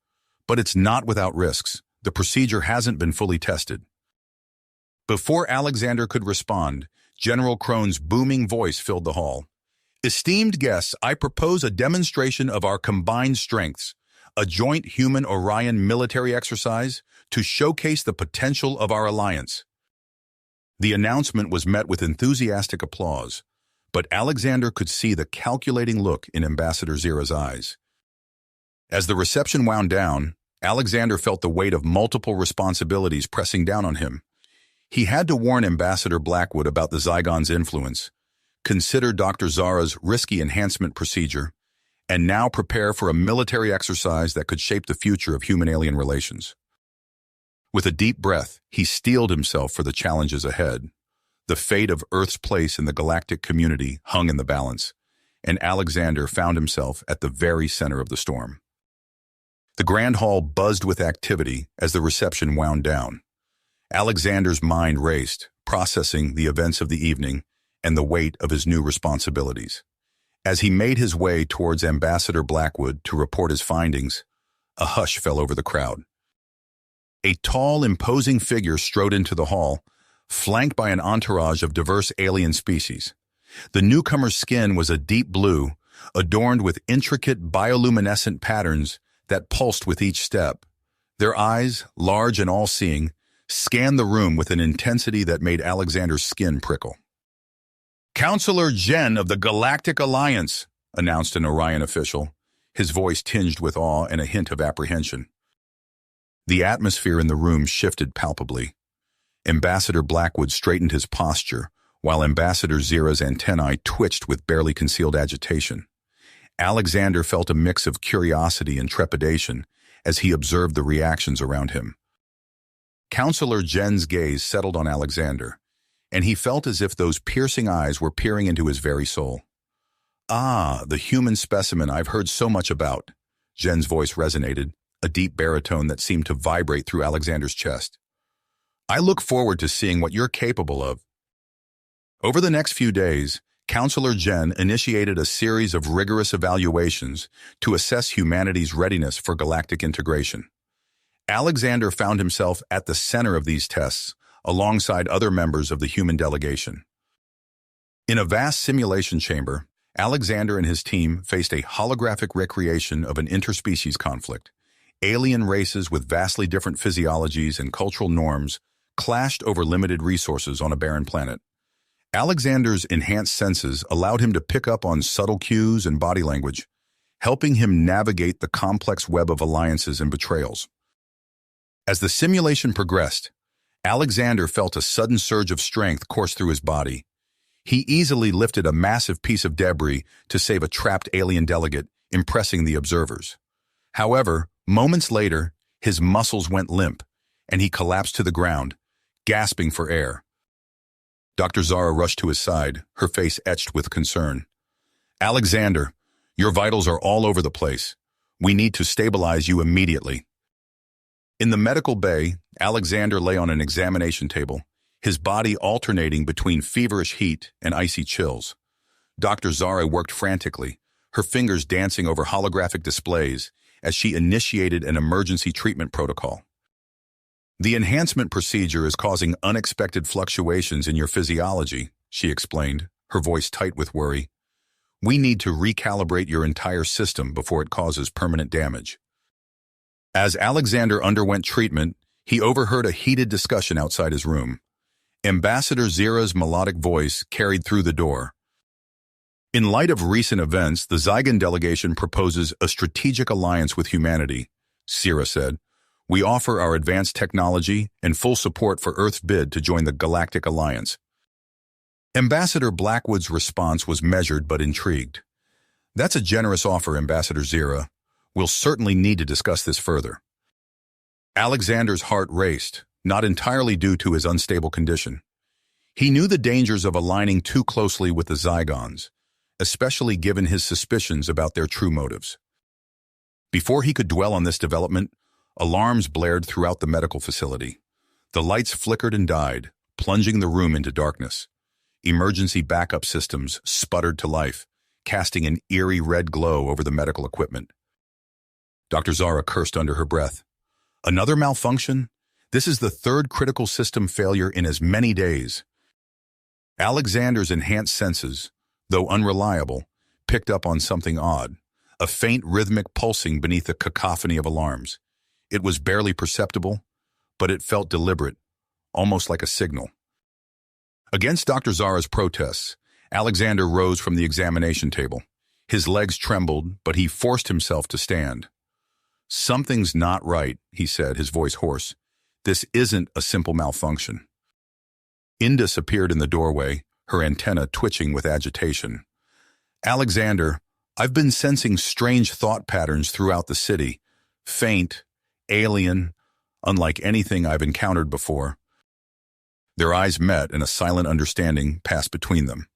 But it's not without risks. The procedure hasn't been fully tested. Before Alexander could respond, General Crone's booming voice filled the hall. Esteemed guests, I propose a demonstration of our combined strengths, a joint human-Orion military exercise to showcase the potential of our alliance. The announcement was met with enthusiastic applause, but Alexander could see the calculating look in Ambassador Zira's eyes. As the reception wound down, Alexander felt the weight of multiple responsibilities pressing down on him. He had to warn Ambassador Blackwood about the Zygon's influence, consider Dr. Zara's risky enhancement procedure, and now prepare for a military exercise that could shape the future of human-alien relations. With a deep breath, he steeled himself for the challenges ahead. The fate of Earth's place in the galactic community hung in the balance, and Alexander found himself at the very center of the storm. The grand hall buzzed with activity as the reception wound down. Alexander's mind raced, processing the events of the evening and the weight of his new responsibilities. As he made his way towards Ambassador Blackwood to report his findings, a hush fell over the crowd. A tall, imposing figure strode into the hall, flanked by an entourage of diverse alien species. The newcomer's skin was a deep blue, adorned with intricate bioluminescent patterns that pulsed with each step. Their eyes, large and all-seeing, scanned the room with an intensity that made Alexander's skin prickle. Counselor Jen of the Galactic Alliance, announced an Orion official, his voice tinged with awe and a hint of apprehension. The atmosphere in the room shifted palpably. Ambassador Blackwood straightened his posture, while Ambassador Zira's antennae twitched with barely concealed agitation. Alexander felt a mix of curiosity and trepidation as he observed the reactions around him. Counselor Jen's gaze settled on Alexander, and he felt as if those piercing eyes were peering into his very soul. Ah, the human specimen I've heard so much about. Jen's voice resonated, a deep baritone that seemed to vibrate through Alexander's chest. I look forward to seeing what you're capable of. Over the next few days, Counselor Jen initiated a series of rigorous evaluations to assess humanity's readiness for galactic integration. Alexander found himself at the center of these tests, alongside other members of the human delegation. In a vast simulation chamber, Alexander and his team faced a holographic recreation of an interspecies conflict. Alien races with vastly different physiologies and cultural norms clashed over limited resources on a barren planet. Alexander's enhanced senses allowed him to pick up on subtle cues and body language, helping him navigate the complex web of alliances and betrayals. As the simulation progressed, Alexander felt a sudden surge of strength course through his body. He easily lifted a massive piece of debris to save a trapped alien delegate, impressing the observers. However, moments later, his muscles went limp, and he collapsed to the ground, gasping for air. Dr. Zara rushed to his side, her face etched with concern. Alexander, your vitals are all over the place. We need to stabilize you immediately. In the medical bay, Alexander lay on an examination table, his body alternating between feverish heat and icy chills. Dr. Zara worked frantically, her fingers dancing over holographic displays as she initiated an emergency treatment protocol. The enhancement procedure is causing unexpected fluctuations in your physiology, she explained, her voice tight with worry. We need to recalibrate your entire system before it causes permanent damage. As Alexander underwent treatment, he overheard a heated discussion outside his room. Ambassador Zira's melodic voice carried through the door. In light of recent events, the Zygon delegation proposes a strategic alliance with humanity, Zira said. We offer our advanced technology and full support for Earth's bid to join the Galactic Alliance. Ambassador Blackwood's response was measured but intrigued. That's a generous offer, Ambassador Zira. We'll certainly need to discuss this further. Alexander's heart raced, not entirely due to his unstable condition. He knew the dangers of aligning too closely with the Zygons, especially given his suspicions about their true motives. Before he could dwell on this development, alarms blared throughout the medical facility. The lights flickered and died, plunging the room into darkness. Emergency backup systems sputtered to life, casting an eerie red glow over the medical equipment. Dr. Zara cursed under her breath. Another malfunction? This is the third critical system failure in as many days. Alexander's enhanced senses, though unreliable, picked up on something odd, a faint rhythmic pulsing beneath the cacophony of alarms. It was barely perceptible, but it felt deliberate, almost like a signal. Against Dr. Zara's protests, Alexander rose from the examination table. His legs trembled, but he forced himself to stand. "Something's not right," he said, his voice hoarse. "This isn't a simple malfunction." Indus appeared in the doorway, her antenna twitching with agitation. "Alexander, I've been sensing strange thought patterns throughout the city. Faint, alien, unlike anything I've encountered before." Their eyes met and a silent understanding passed between them.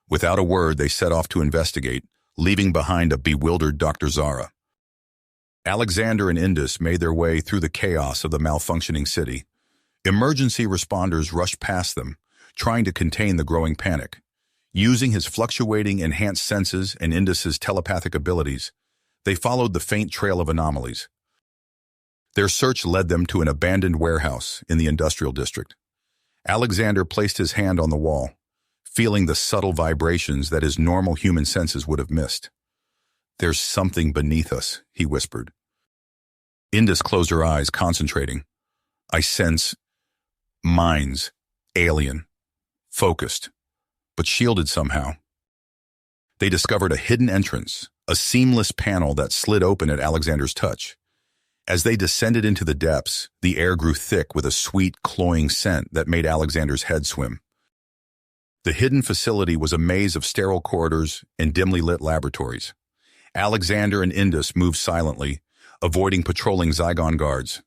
Without a word, they set off to investigate, leaving behind a bewildered Dr. Zara. Alexander and Indus made their way through the chaos of the malfunctioning city. Emergency responders rushed past them, trying to contain the growing panic. Using his fluctuating enhanced senses and Indus's telepathic abilities, they followed the faint trail of anomalies. Their search led them to an abandoned warehouse in the industrial district. Alexander placed his hand on the wall, feeling the subtle vibrations that his normal human senses would have missed. "There's something beneath us," he whispered. Indus closed her eyes, concentrating. "I sense minds, alien, focused, but shielded somehow." They discovered a hidden entrance, a seamless panel that slid open at Alexander's touch. As they descended into the depths, the air grew thick with a sweet, cloying scent that made Alexander's head swim. The hidden facility was a maze of sterile corridors and dimly lit laboratories. Alexander and Indus moved silently, avoiding patrolling Zygon guards.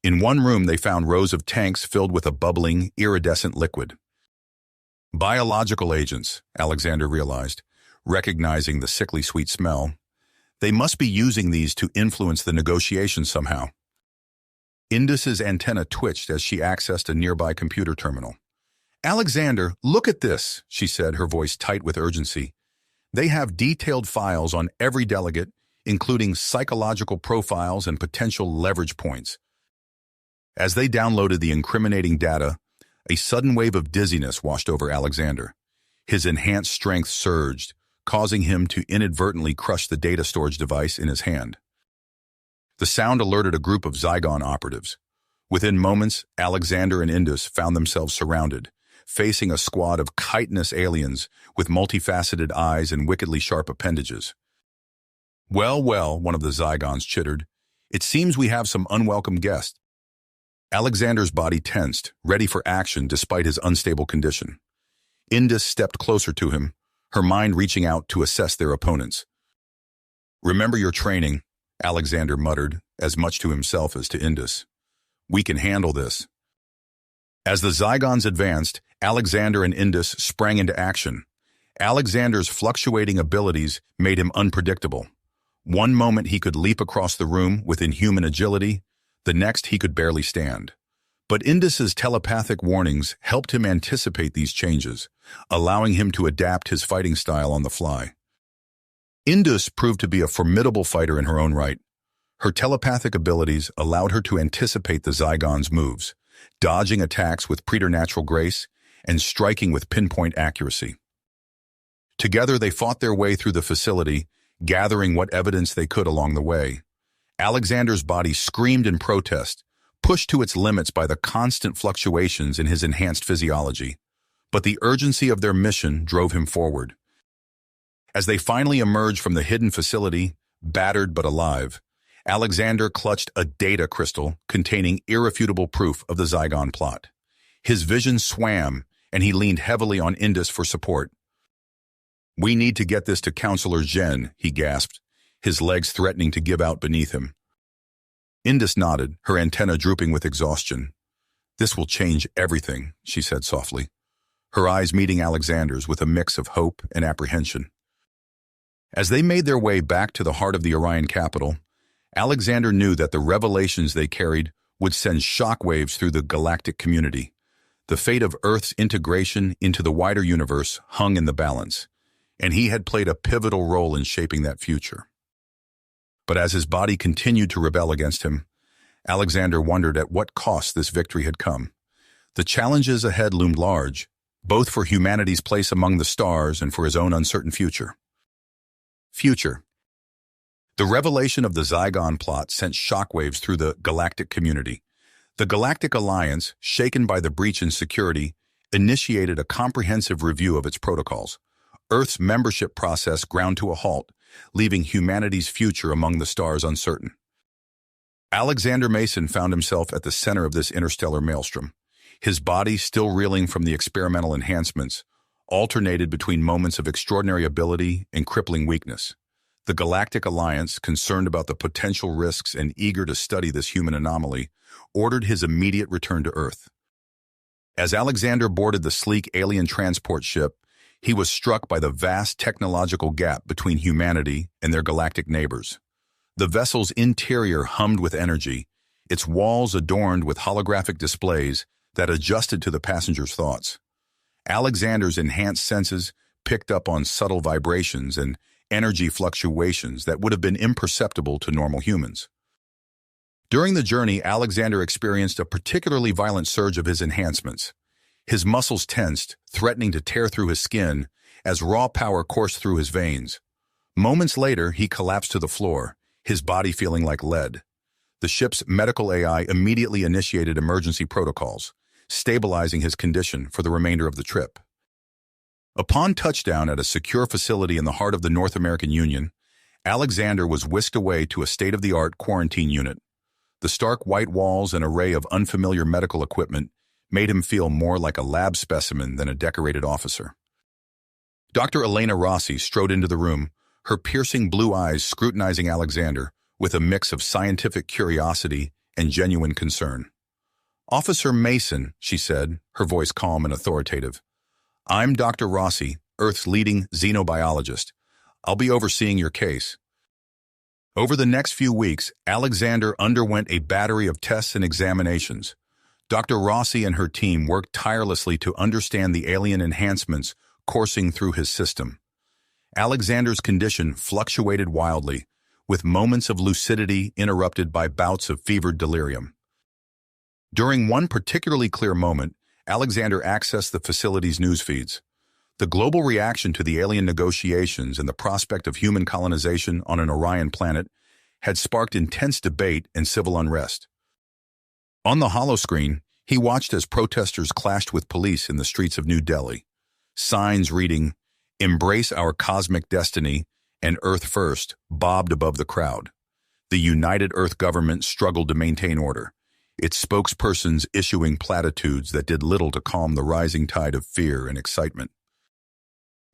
In one room, they found rows of tanks filled with a bubbling, iridescent liquid. Biological agents, Alexander realized, recognizing the sickly sweet smell. They must be using these to influence the negotiations somehow. Indus's antenna twitched as she accessed a nearby computer terminal. "Alexander, look at this," she said, her voice tight with urgency. "They have detailed files on every delegate, including psychological profiles and potential leverage points." As they downloaded the incriminating data, a sudden wave of dizziness washed over Alexander. His enhanced strength surged, causing him to inadvertently crush the data storage device in his hand. The sound alerted a group of Zygon operatives. Within moments, Alexander and Indus found themselves surrounded, facing a squad of chitinous aliens with multifaceted eyes and wickedly sharp appendages. Well, one of the Zygons chittered. "It seems we have some unwelcome guests." Alexander's body tensed, ready for action despite his unstable condition. Indus stepped closer to him, her mind reaching out to assess their opponents. "Remember your training," Alexander muttered, as much to himself as to Indus. "We can handle this." As the Zygons advanced, Alexander and Indus sprang into action. Alexander's fluctuating abilities made him unpredictable. One moment he could leap across the room with inhuman agility, the next he could barely stand. But Indus's telepathic warnings helped him anticipate these changes, allowing him to adapt his fighting style on the fly. Indus proved to be a formidable fighter in her own right. Her telepathic abilities allowed her to anticipate the Zygon's moves, dodging attacks with preternatural grace and striking with pinpoint accuracy. Together they fought their way through the facility, gathering what evidence they could along the way. Alexander's body screamed in protest, pushed to its limits by the constant fluctuations in his enhanced physiology. But the urgency of their mission drove him forward. As they finally emerged from the hidden facility, battered but alive, Alexander clutched a data crystal containing irrefutable proof of the Zygon plot. His vision swam, and he leaned heavily on Indus for support. "We need to get this to Counselor Zhen," he gasped, his legs threatening to give out beneath him. Indus nodded, her antenna drooping with exhaustion. "This will change everything," she said softly, her eyes meeting Alexander's with a mix of hope and apprehension. As they made their way back to the heart of the Orion capital, Alexander knew that the revelations they carried would send shockwaves through the galactic community. The fate of Earth's integration into the wider universe hung in the balance, and he had played a pivotal role in shaping that future. But as his body continued to rebel against him, Alexander wondered at what cost this victory had come. The challenges ahead loomed large, both for humanity's place among the stars and for his own uncertain future. The revelation of the Zygon plot sent shockwaves through the galactic community. The Galactic Alliance, shaken by the breach in security, initiated a comprehensive review of its protocols. Earth's membership process ground to a halt, leaving humanity's future among the stars uncertain. Alexander Mason found himself at the center of this interstellar maelstrom. His body, still reeling from the experimental enhancements, alternated between moments of extraordinary ability and crippling weakness. The Galactic Alliance, concerned about the potential risks and eager to study this human anomaly, ordered his immediate return to Earth. As Alexander boarded the sleek alien transport ship, he was struck by the vast technological gap between humanity and their galactic neighbors. The vessel's interior hummed with energy, its walls adorned with holographic displays that adjusted to the passengers' thoughts. Alexander's enhanced senses picked up on subtle vibrations and energy fluctuations that would have been imperceptible to normal humans. During the journey, Alexander experienced a particularly violent surge of his enhancements. His muscles tensed, threatening to tear through his skin as raw power coursed through his veins. Moments later, he collapsed to the floor, his body feeling like lead. The ship's medical AI immediately initiated emergency protocols, stabilizing his condition for the remainder of the trip. Upon touchdown at a secure facility in the heart of the North American Union, Alexander was whisked away to a state-of-the-art quarantine unit. The stark white walls and array of unfamiliar medical equipment made him feel more like a lab specimen than a decorated officer. Dr. Elena Rossi strode into the room, her piercing blue eyes scrutinizing Alexander with a mix of scientific curiosity and genuine concern. "Officer Mason," she said, her voice calm and authoritative. "I'm Dr. Rossi, Earth's leading xenobiologist. I'll be overseeing your case." Over the next few weeks, Alexander underwent a battery of tests and examinations. Dr. Rossi and her team worked tirelessly to understand the alien enhancements coursing through his system. Alexander's condition fluctuated wildly, with moments of lucidity interrupted by bouts of fevered delirium. During one particularly clear moment, Alexander accessed the facility's news feeds. The global reaction to the alien negotiations and the prospect of human colonization on an Orion planet had sparked intense debate and civil unrest. On the holoscreen, he watched as protesters clashed with police in the streets of New Delhi. Signs reading, "Embrace our cosmic destiny" and "Earth First" bobbed above the crowd. The United Earth government struggled to maintain order, its spokespersons issuing platitudes that did little to calm the rising tide of fear and excitement.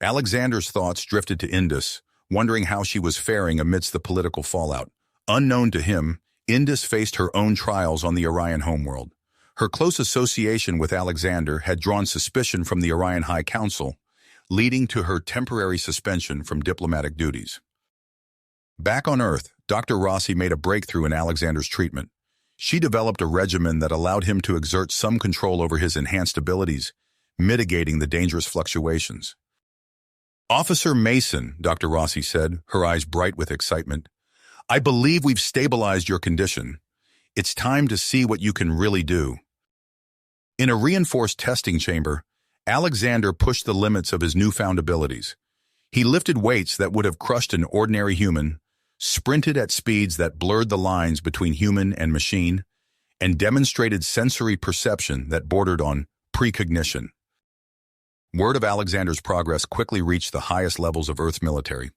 Alexander's thoughts drifted to Indus, wondering how she was faring amidst the political fallout. Unknown to him, Indus faced her own trials on the Orion homeworld. Her close association with Alexander had drawn suspicion from the Orion High Council, leading to her temporary suspension from diplomatic duties. Back on Earth, Dr. Rossi made a breakthrough in Alexander's treatment. She developed a regimen that allowed him to exert some control over his enhanced abilities, mitigating the dangerous fluctuations. "Officer Mason," Dr. Rossi said, her eyes bright with excitement, "I believe we've stabilized your condition. It's time to see what you can really do." In a reinforced testing chamber, Alexander pushed the limits of his newfound abilities. He lifted weights that would have crushed an ordinary human, sprinted at speeds that blurred the lines between human and machine, and demonstrated sensory perception that bordered on precognition. Word of Alexander's progress quickly reached the highest levels of Earth's military.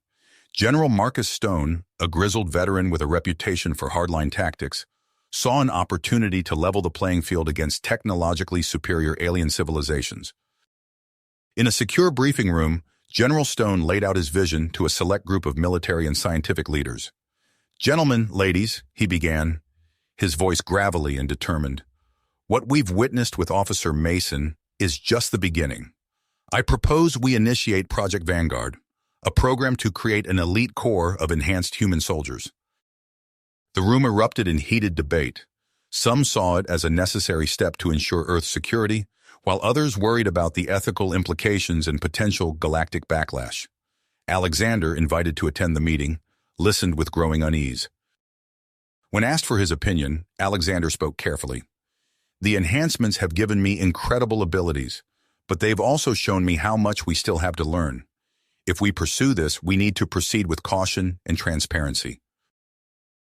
General Marcus Stone, a grizzled veteran with a reputation for hardline tactics, saw an opportunity to level the playing field against technologically superior alien civilizations. In a secure briefing room, General Stone laid out his vision to a select group of military and scientific leaders. "Gentlemen, ladies," he began, his voice gravelly and determined, "what we've witnessed with Officer Mason is just the beginning. I propose we initiate Project Vanguard, a program to create an elite corps of enhanced human soldiers." The room erupted in heated debate. Some saw it as a necessary step to ensure Earth's security, while others worried about the ethical implications and potential galactic backlash. Alexander, invited to attend the meeting, listened with growing unease. When asked for his opinion, Alexander spoke carefully. "The enhancements have given me incredible abilities, but they've also shown me how much we still have to learn. If we pursue this, we need to proceed with caution and transparency."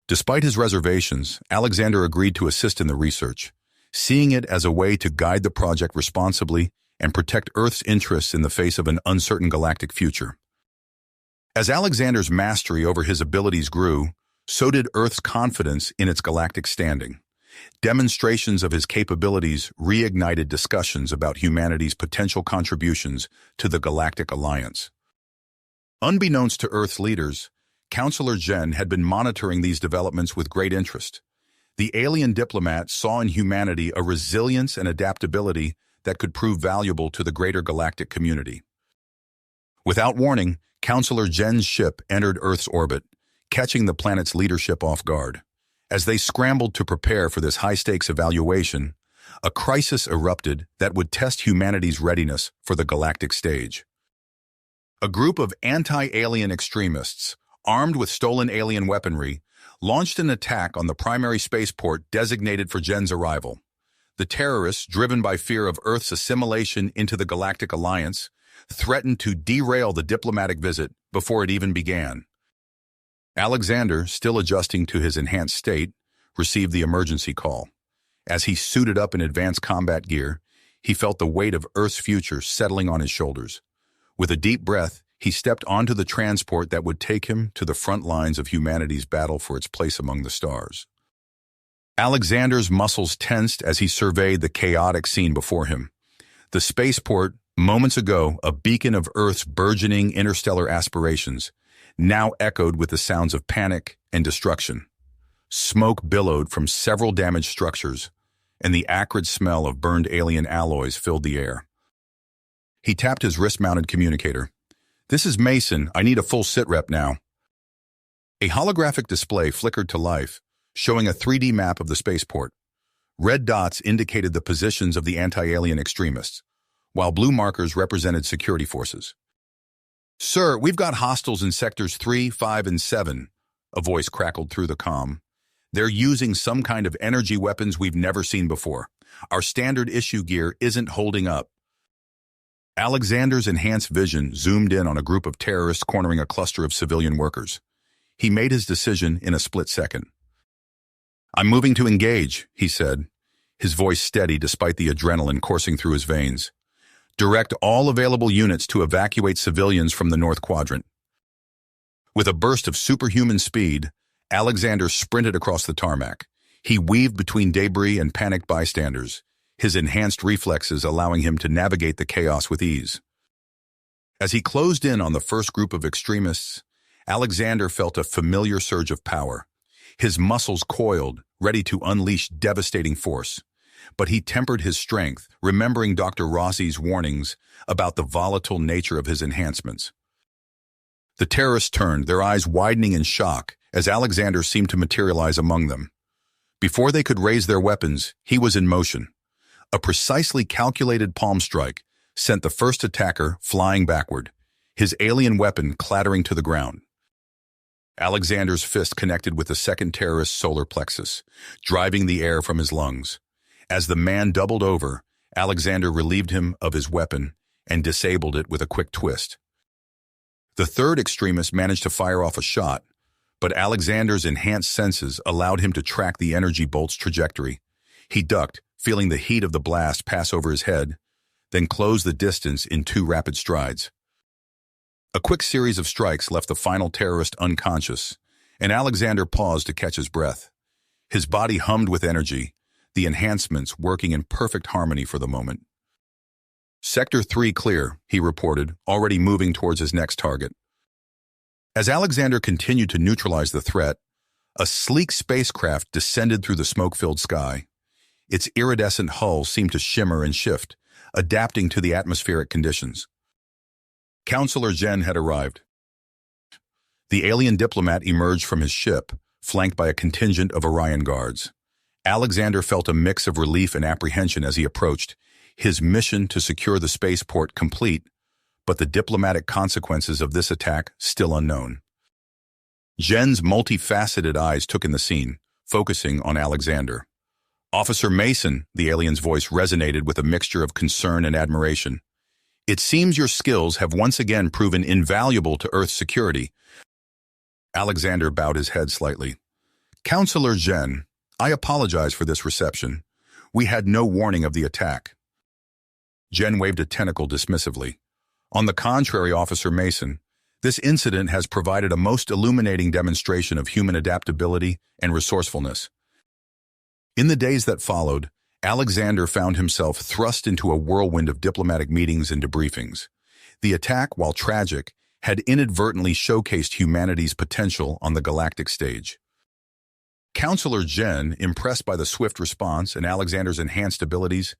Despite his reservations, Alexander agreed to assist in the research, seeing it as a way to guide the project responsibly and protect Earth's interests in the face of an uncertain galactic future. As Alexander's mastery over his abilities grew, so did Earth's confidence in its galactic standing. Demonstrations of his capabilities reignited discussions about humanity's potential contributions to the Galactic Alliance. Unbeknownst to Earth's leaders, Counselor Jen had been monitoring these developments with great interest. The alien diplomat saw in humanity a resilience and adaptability that could prove valuable to the greater galactic community. Without warning, Counselor Jen's ship entered Earth's orbit, catching the planet's leadership off guard. As they scrambled to prepare for this high-stakes evaluation, a crisis erupted that would test humanity's readiness for the galactic stage. A group of anti-alien extremists, armed with stolen alien weaponry, launched an attack on the primary spaceport designated for Jen's arrival. The terrorists, driven by fear of Earth's assimilation into the Galactic Alliance, threatened to derail the diplomatic visit before it even began. Alexander, still adjusting to his enhanced state, received the emergency call. As he suited up in advanced combat gear, he felt the weight of Earth's future settling on his shoulders. With a deep breath, he stepped onto the transport that would take him to the front lines of humanity's battle for its place among the stars. Alexander's muscles tensed as he surveyed the chaotic scene before him. The spaceport, moments ago a beacon of Earth's burgeoning interstellar aspirations, now echoed with the sounds of panic and destruction. Smoke billowed from several damaged structures, and the acrid smell of burned alien alloys filled the air. He tapped his wrist-mounted communicator. "This is Mason. I need a full sitrep now." A holographic display flickered to life, showing a 3D map of the spaceport. Red dots indicated the positions of the anti-alien extremists, while blue markers represented security forces. "Sir, we've got hostiles in sectors 3, 5, and 7, a voice crackled through the comm. "They're using some kind of energy weapons we've never seen before. Our standard issue gear isn't holding up." Alexander's enhanced vision zoomed in on a group of terrorists cornering a cluster of civilian workers. He made his decision in a split second. "I'm moving to engage," he said, his voice steady despite the adrenaline coursing through his veins. "Direct all available units to evacuate civilians from the North Quadrant." With a burst of superhuman speed, Alexander sprinted across the tarmac. He weaved between debris and panicked bystanders, his enhanced reflexes allowing him to navigate the chaos with ease. As he closed in on the first group of extremists, Alexander felt a familiar surge of power. His muscles coiled, ready to unleash devastating force. But he tempered his strength, remembering Dr. Rossi's warnings about the volatile nature of his enhancements. The terrorists turned, their eyes widening in shock, as Alexander seemed to materialize among them. Before they could raise their weapons, he was in motion. A precisely calculated palm strike sent the first attacker flying backward, his alien weapon clattering to the ground. Alexander's fist connected with the second terrorist's solar plexus, driving the air from his lungs. As the man doubled over, Alexander relieved him of his weapon and disabled it with a quick twist. The third extremist managed to fire off a shot, but Alexander's enhanced senses allowed him to track the energy bolt's trajectory. He ducked, feeling the heat of the blast pass over his head, then closed the distance in 2 rapid strides. A quick series of strikes left the final terrorist unconscious, and Alexander paused to catch his breath. His body hummed with energy, the enhancements working in perfect harmony for the moment. "Sector 3 clear," he reported, already moving towards his next target. As Alexander continued to neutralize the threat, a sleek spacecraft descended through the smoke-filled sky. Its iridescent hull seemed to shimmer and shift, adapting to the atmospheric conditions. Counselor Jen had arrived. The alien diplomat emerged from his ship, flanked by a contingent of Orion guards. Alexander felt a mix of relief and apprehension as he approached, his mission to secure the spaceport complete, but the diplomatic consequences of this attack still unknown. Jen's multifaceted eyes took in the scene, focusing on Alexander. "Officer Mason," the alien's voice resonated with a mixture of concern and admiration. "It seems your skills have once again proven invaluable to Earth's security." Alexander bowed his head slightly. "Counselor Jen, I apologize for this reception. We had no warning of the attack." Jen waved a tentacle dismissively. "On the contrary, Officer Mason, this incident has provided a most illuminating demonstration of human adaptability and resourcefulness." In the days that followed, Alexander found himself thrust into a whirlwind of diplomatic meetings and debriefings. The attack, while tragic, had inadvertently showcased humanity's potential on the galactic stage. Counselor Jen, impressed by the swift response and Alexander's enhanced abilities,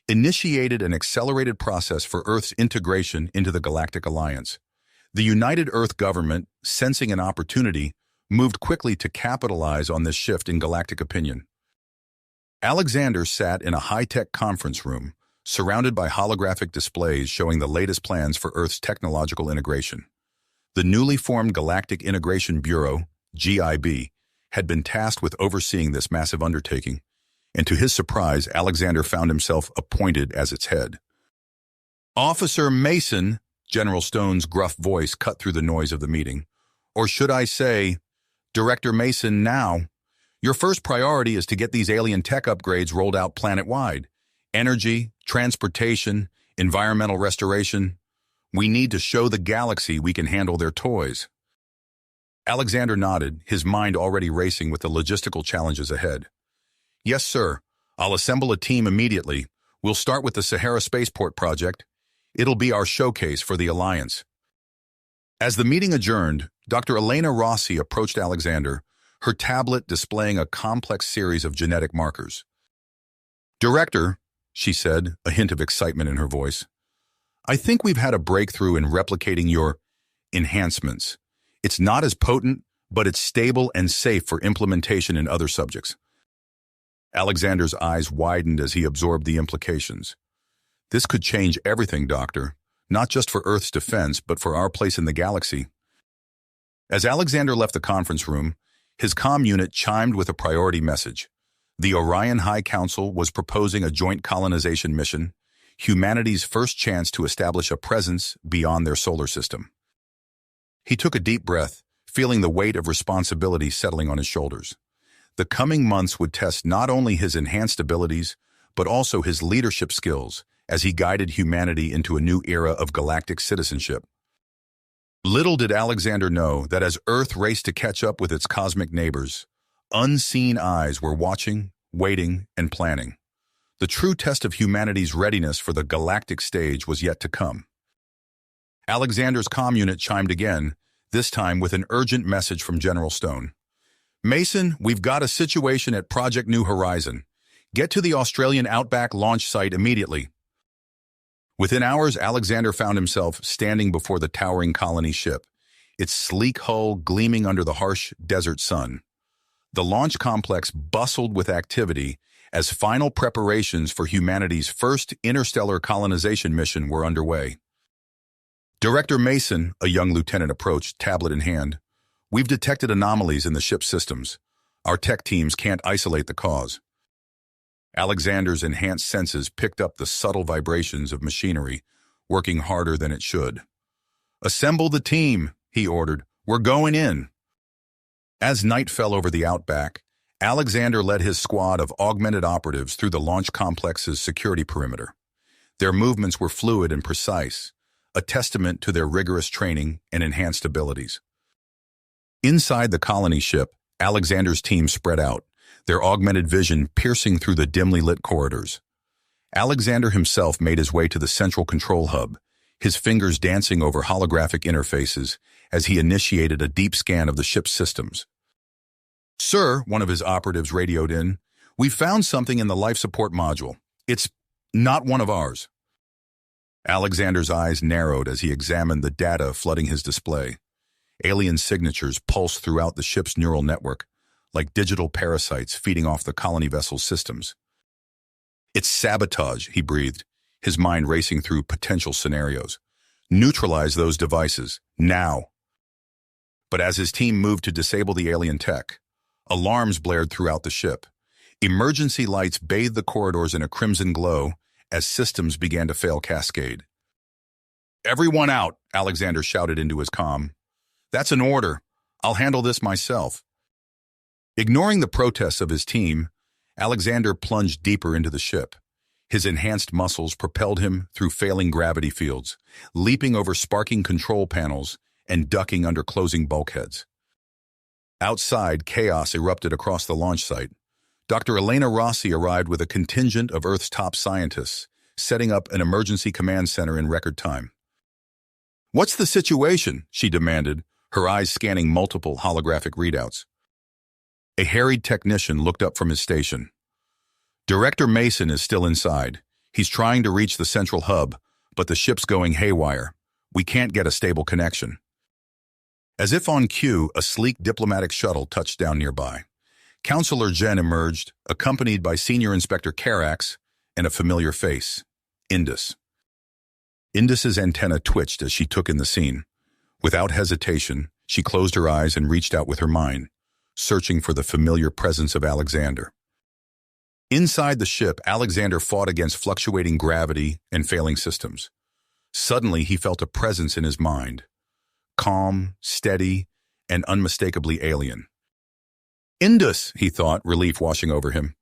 initiated an accelerated process for Earth's integration into the Galactic Alliance. The United Earth government, sensing an opportunity, moved quickly to capitalize on this shift in galactic opinion. Alexander sat in a high-tech conference room, surrounded by holographic displays showing the latest plans for Earth's technological integration. The newly formed Galactic Integration Bureau, GIB, had been tasked with overseeing this massive undertaking, and to his surprise, Alexander found himself appointed as its head. "Officer Mason," General Stone's gruff voice cut through the noise of the meeting. "Or should I say, Director Mason now. Your first priority is to get these alien tech upgrades rolled out planet-wide. Energy, transportation, environmental restoration. We need to show the galaxy we can handle their toys." Alexander nodded, his mind already racing with the logistical challenges ahead. "Yes, sir. I'll assemble a team immediately. We'll start with the Sahara Spaceport project. It'll be our showcase for the Alliance." As the meeting adjourned, Dr. Elena Rossi approached Alexander, her tablet displaying a complex series of genetic markers. "Director," she said, a hint of excitement in her voice, "I think we've had a breakthrough in replicating your enhancements. It's not as potent, but it's stable and safe for implementation in other subjects." Alexander's eyes widened as he absorbed the implications. "This could change everything, Doctor, not just for Earth's defense, but for our place in the galaxy." As Alexander left the conference room, his comm unit chimed with a priority message. The Orion High Council was proposing a joint colonization mission, humanity's first chance to establish a presence beyond their solar system. He took a deep breath, feeling the weight of responsibility settling on his shoulders. The coming months would test not only his enhanced abilities, but also his leadership skills as he guided humanity into a new era of galactic citizenship. Little did Alexander know that as Earth raced to catch up with its cosmic neighbors, unseen eyes were watching, waiting, and planning. The true test of humanity's readiness for the galactic stage was yet to come. Alexander's comm unit chimed again, this time with an urgent message from General Stone. "Mason, we've got a situation at Project New Horizon. Get to the Australian Outback launch site immediately." Within hours, Alexander found himself standing before the towering colony ship, its sleek hull gleaming under the harsh desert sun. The launch complex bustled with activity as final preparations for humanity's first interstellar colonization mission were underway. "Director Mason," a young lieutenant approached, tablet in hand, "we've detected anomalies in the ship's systems. Our tech teams can't isolate the cause." Alexander's enhanced senses picked up the subtle vibrations of machinery, working harder than it should. "Assemble the team," he ordered. "We're going in." As night fell over the Outback, Alexander led his squad of augmented operatives through the launch complex's security perimeter. Their movements were fluid and precise, a testament to their rigorous training and enhanced abilities. Inside the colony ship, Alexander's team spread out, their augmented vision piercing through the dimly lit corridors. Alexander himself made his way to the central control hub, his fingers dancing over holographic interfaces as he initiated a deep scan of the ship's systems. "Sir," one of his operatives radioed in, "we found something in the life support module. It's not one of ours." Alexander's eyes narrowed as he examined the data flooding his display. Alien signatures pulsed throughout the ship's neural network, like digital parasites feeding off the colony vessel's systems. "It's sabotage," he breathed, his mind racing through potential scenarios. "Neutralize those devices, now." But as his team moved to disable the alien tech, alarms blared throughout the ship. Emergency lights bathed the corridors in a crimson glow as systems began to fail cascade. "Everyone out," Alexander shouted into his comm. "That's an order. I'll handle this myself." Ignoring the protests of his team, Alexander plunged deeper into the ship. His enhanced muscles propelled him through failing gravity fields, leaping over sparking control panels and ducking under closing bulkheads. Outside, chaos erupted across the launch site. Dr. Elena Rossi arrived with a contingent of Earth's top scientists, setting up an emergency command center in record time. "What's the situation?" she demanded, her eyes scanning multiple holographic readouts. A harried technician looked up from his station. "Director Mason is still inside. He's trying to reach the central hub, but the ship's going haywire. We can't get a stable connection." As if on cue, a sleek diplomatic shuttle touched down nearby. Counselor Jen emerged, accompanied by Senior Inspector Carax and a familiar face, Indus. Indus's antenna twitched as she took in the scene. Without hesitation, she closed her eyes and reached out with her mind, searching for the familiar presence of Alexander. Inside the ship, Alexander fought against fluctuating gravity and failing systems. Suddenly, he felt a presence in his mind. Calm, steady, and unmistakably alien. "Indus," he thought, relief washing over him.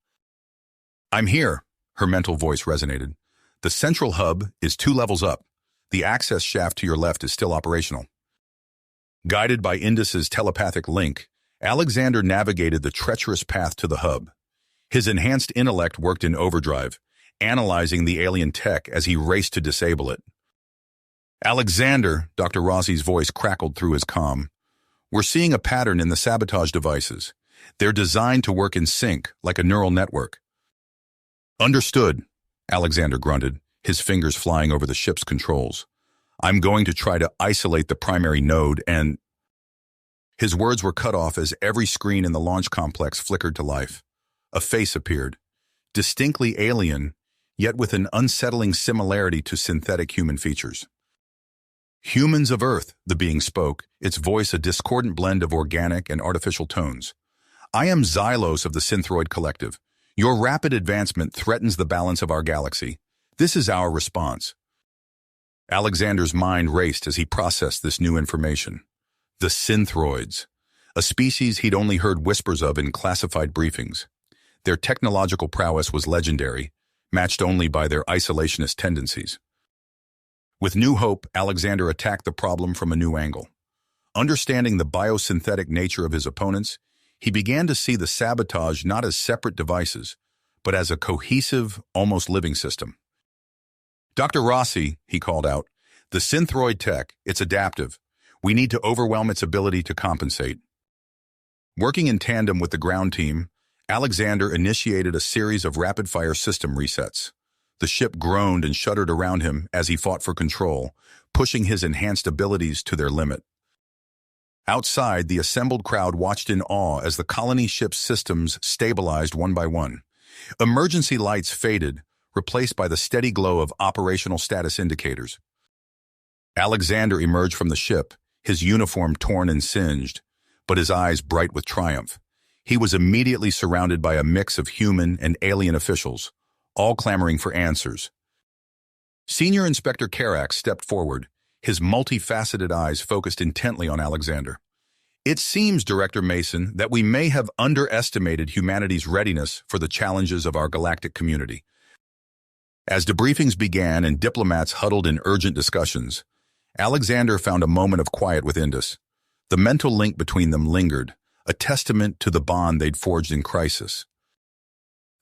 "I'm here," her mental voice resonated. "The central hub is 2 levels up. The access shaft to your left is still operational." Guided by Indus's telepathic link, Alexander navigated the treacherous path to the hub. His enhanced intellect worked in overdrive, analyzing the alien tech as he raced to disable it. "Alexander," Dr. Rossi's voice crackled through his comm, "we're seeing a pattern in the sabotage devices. They're designed to work in sync, like a neural network." "Understood," Alexander grunted, his fingers flying over the ship's controls. "I'm going to try to isolate the primary node and—" His words were cut off as every screen in the launch complex flickered to life. A face appeared, distinctly alien, yet with an unsettling similarity to synthetic human features. "Humans of Earth," the being spoke, its voice a discordant blend of organic and artificial tones. "I am Xylos of the Synthoid Collective. Your rapid advancement threatens the balance of our galaxy. This is our response." Alexander's mind raced as he processed this new information. The Synthoids, a species he'd only heard whispers of in classified briefings. Their technological prowess was legendary, matched only by their isolationist tendencies. With new hope, Alexander attacked the problem from a new angle. Understanding the biosynthetic nature of his opponents, he began to see the sabotage not as separate devices, but as a cohesive, almost living system. "Dr. Rossi," he called out, "the Synthoid tech, it's adaptive. We need to overwhelm its ability to compensate." Working in tandem with the ground team, Alexander initiated a series of rapid-fire system resets. The ship groaned and shuddered around him as he fought for control, pushing his enhanced abilities to their limit. Outside, the assembled crowd watched in awe as the colony ship's systems stabilized one by one. Emergency lights faded, replaced by the steady glow of operational status indicators. Alexander emerged from the ship, his uniform torn and singed, but his eyes bright with triumph. He was immediately surrounded by a mix of human and alien officials, all clamoring for answers. Senior Inspector Carax stepped forward, his multifaceted eyes focused intently on Alexander. "It seems, Director Mason, that we may have underestimated humanity's readiness for the challenges of our galactic community." As debriefings began and diplomats huddled in urgent discussions, Alexander found a moment of quiet with Indus. The mental link between them lingered, a testament to the bond they'd forged in crisis.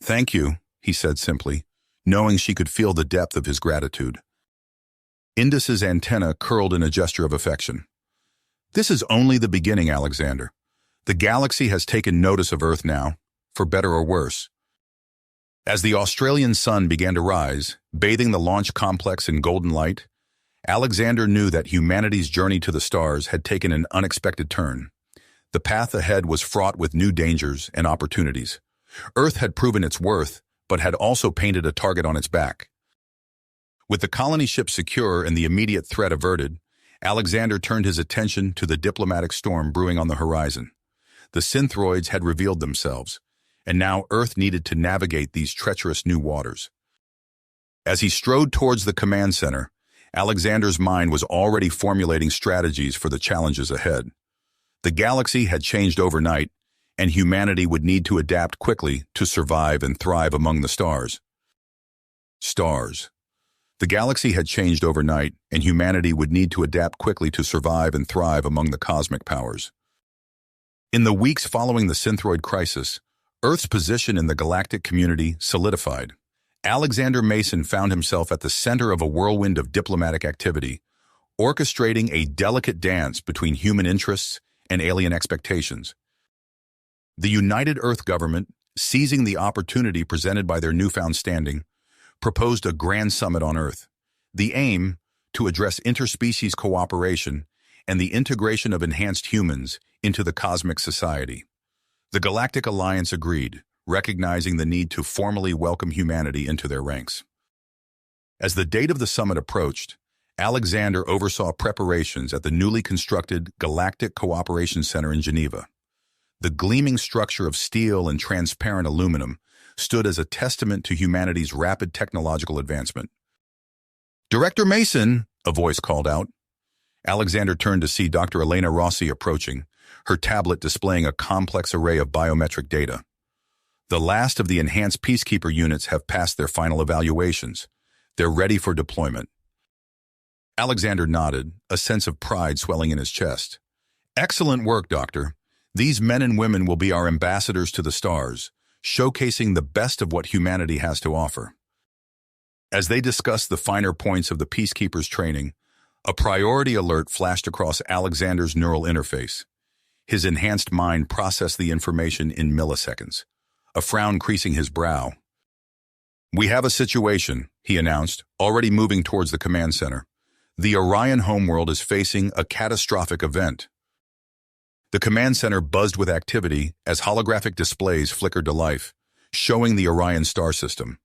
"Thank you," he said simply, knowing she could feel the depth of his gratitude. Indus's antenna curled in a gesture of affection. "This is only the beginning, Alexander. The galaxy has taken notice of Earth now, for better or worse." As the Australian sun began to rise, bathing the launch complex in golden light, Alexander knew that humanity's journey to the stars had taken an unexpected turn. The path ahead was fraught with new dangers and opportunities. Earth had proven its worth, but had also painted a target on its back. With the colony ship secure and the immediate threat averted, Alexander turned his attention to the diplomatic storm brewing on the horizon. The Synthoids had revealed themselves, and now Earth needed to navigate these treacherous new waters. As he strode towards the command center, Alexander's mind was already formulating strategies for the challenges ahead. The galaxy had changed overnight, and humanity would need to adapt quickly to survive and thrive among the stars. Stars. The galaxy had changed overnight, and humanity would need to adapt quickly to survive and thrive among the cosmic powers. In the weeks following the Synthoid crisis, Earth's position in the galactic community solidified. Alexander Mason found himself at the center of a whirlwind of diplomatic activity, orchestrating a delicate dance between human interests and alien expectations. The United Earth government, seizing the opportunity presented by their newfound standing, proposed a grand summit on Earth. The aim, to address interspecies cooperation and the integration of enhanced humans into the cosmic society. The Galactic Alliance agreed, recognizing the need to formally welcome humanity into their ranks. As the date of the summit approached, Alexander oversaw preparations at the newly constructed Galactic Cooperation Center in Geneva. The gleaming structure of steel and transparent aluminum stood as a testament to humanity's rapid technological advancement. "Director Mason," a voice called out. Alexander turned to see Dr. Elena Rossi approaching, her tablet displaying a complex array of biometric data. The last of the enhanced peacekeeper units have passed their final evaluations. They're ready for deployment. Alexander nodded, a sense of pride swelling in his chest. "Excellent work, Doctor. These men and women will be our ambassadors to the stars, showcasing the best of what humanity has to offer." As they discussed the finer points of the peacekeepers' training, a priority alert flashed across Alexander's neural interface. His enhanced mind processed the information in milliseconds, a frown creasing his brow. "We have a situation," he announced, already moving towards the command center. "The Orion homeworld is facing a catastrophic event." The command center buzzed with activity as holographic displays flickered to life, showing the Orion star system.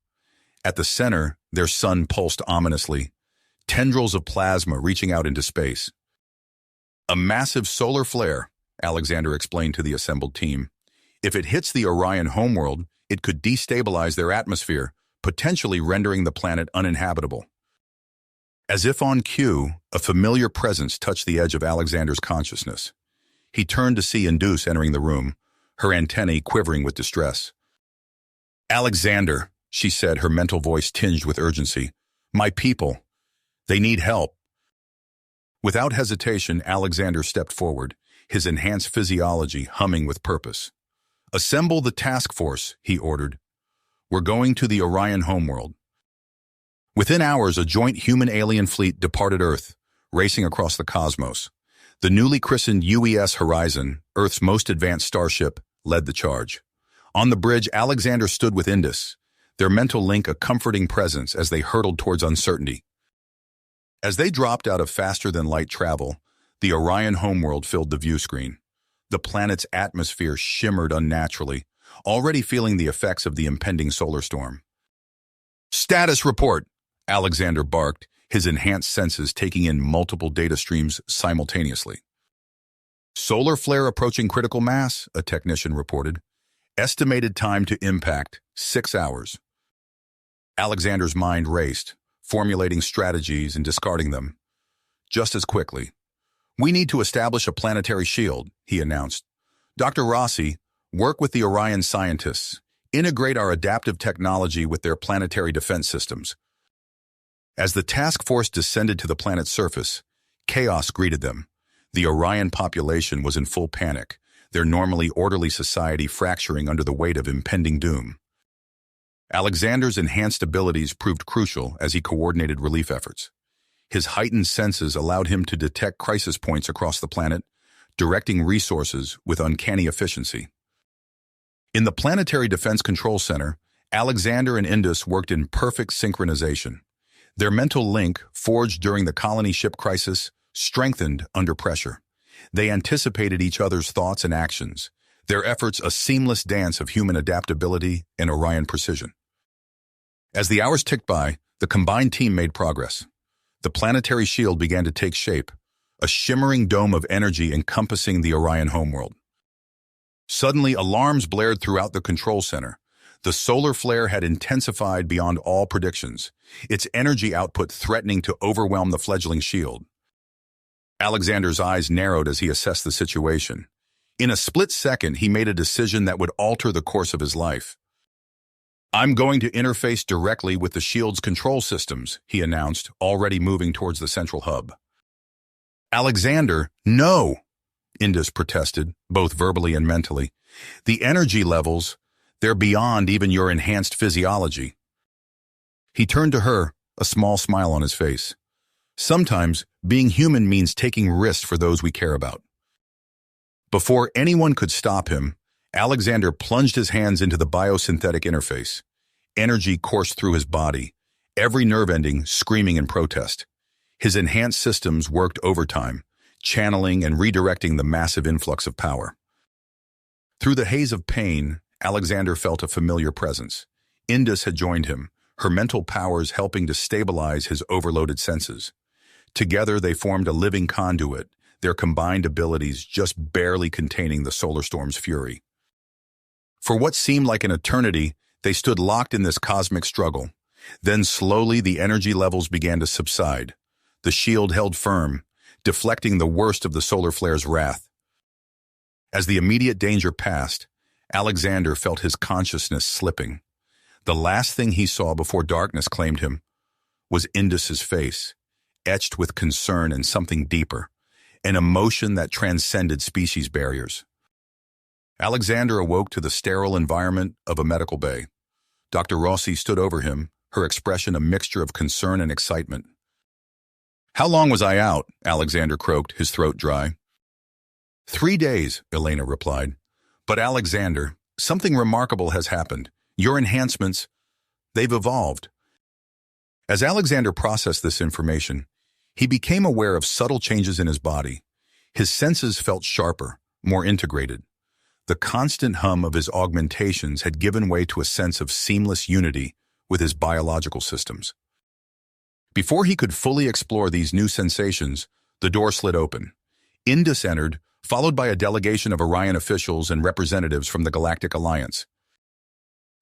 At the center, their sun pulsed ominously, tendrils of plasma reaching out into space. "A massive solar flare," Alexander explained to the assembled team. "If it hits the Orion homeworld, it could destabilize their atmosphere, potentially rendering the planet uninhabitable." As if on cue, a familiar presence touched the edge of Alexander's consciousness. He turned to see Indus entering the room, her antennae quivering with distress. "Alexander," she said, her mental voice tinged with urgency. "My people. They need help." Without hesitation, Alexander stepped forward, his enhanced physiology humming with purpose. "Assemble the task force," he ordered. "We're going to the Orion homeworld." Within hours, a joint human-alien fleet departed Earth, racing across the cosmos. The newly christened UES Horizon, Earth's most advanced starship, led the charge. On the bridge, Alexander stood with Indus, their mental link a comforting presence as they hurtled towards uncertainty. As they dropped out of faster-than-light travel, the Orion homeworld filled the view screen. The planet's atmosphere shimmered unnaturally, already feeling the effects of the impending solar storm. "Status report," Alexander barked, his enhanced senses taking in multiple data streams simultaneously. "Solar flare approaching critical mass," a technician reported. "Estimated time to impact, 6 hours." Alexander's mind raced, formulating strategies and discarding them. Just as quickly. "We need to establish a planetary shield," he announced. "Dr. Rossi, work with the Orion scientists. Integrate our adaptive technology with their planetary defense systems." As the task force descended to the planet's surface, chaos greeted them. The Orion population was in full panic, their normally orderly society fracturing under the weight of impending doom. Alexander's enhanced abilities proved crucial as he coordinated relief efforts. His heightened senses allowed him to detect crisis points across the planet, directing resources with uncanny efficiency. In the Planetary Defense Control Center, Alexander and Indus worked in perfect synchronization. Their mental link, forged during the colony ship crisis, strengthened under pressure. They anticipated each other's thoughts and actions, their efforts a seamless dance of human adaptability and Orion precision. As the hours ticked by, the combined team made progress. The planetary shield began to take shape, a shimmering dome of energy encompassing the Orion homeworld. Suddenly, alarms blared throughout the control center. The solar flare had intensified beyond all predictions, its energy output threatening to overwhelm the fledgling shield. Alexander's eyes narrowed as he assessed the situation. In a split second, he made a decision that would alter the course of his life. "I'm going to interface directly with the shield's control systems," he announced, already moving towards the central hub. "Alexander, no!" Indus protested, both verbally and mentally. "The energy levels, they're beyond even your enhanced physiology." He turned to her, a small smile on his face. "Sometimes, being human means taking risks for those we care about." Before anyone could stop him, Alexander plunged his hands into the biosynthetic interface. Energy coursed through his body, every nerve ending screaming in protest. His enhanced systems worked overtime, channeling and redirecting the massive influx of power. Through the haze of pain, Alexander felt a familiar presence. Indus had joined him, her mental powers helping to stabilize his overloaded senses. Together they formed a living conduit, their combined abilities just barely containing the solar storm's fury. For what seemed like an eternity, they stood locked in this cosmic struggle. Then slowly the energy levels began to subside. The shield held firm, deflecting the worst of the solar flare's wrath. As the immediate danger passed, Alexander felt his consciousness slipping. The last thing he saw before darkness claimed him was Indus's face, etched with concern and something deeper, an emotion that transcended species barriers. Alexander awoke to the sterile environment of a medical bay. Dr. Rossi stood over him, her expression a mixture of concern and excitement. "How long was I out?" Alexander croaked, his throat dry. 3 days, Elena replied. "But Alexander, something remarkable has happened. Your enhancements, they've evolved." As Alexander processed this information, he became aware of subtle changes in his body. His senses felt sharper, more integrated. The constant hum of his augmentations had given way to a sense of seamless unity with his biological systems. Before he could fully explore these new sensations, the door slid open. Indus entered, followed by a delegation of Orion officials and representatives from the Galactic Alliance.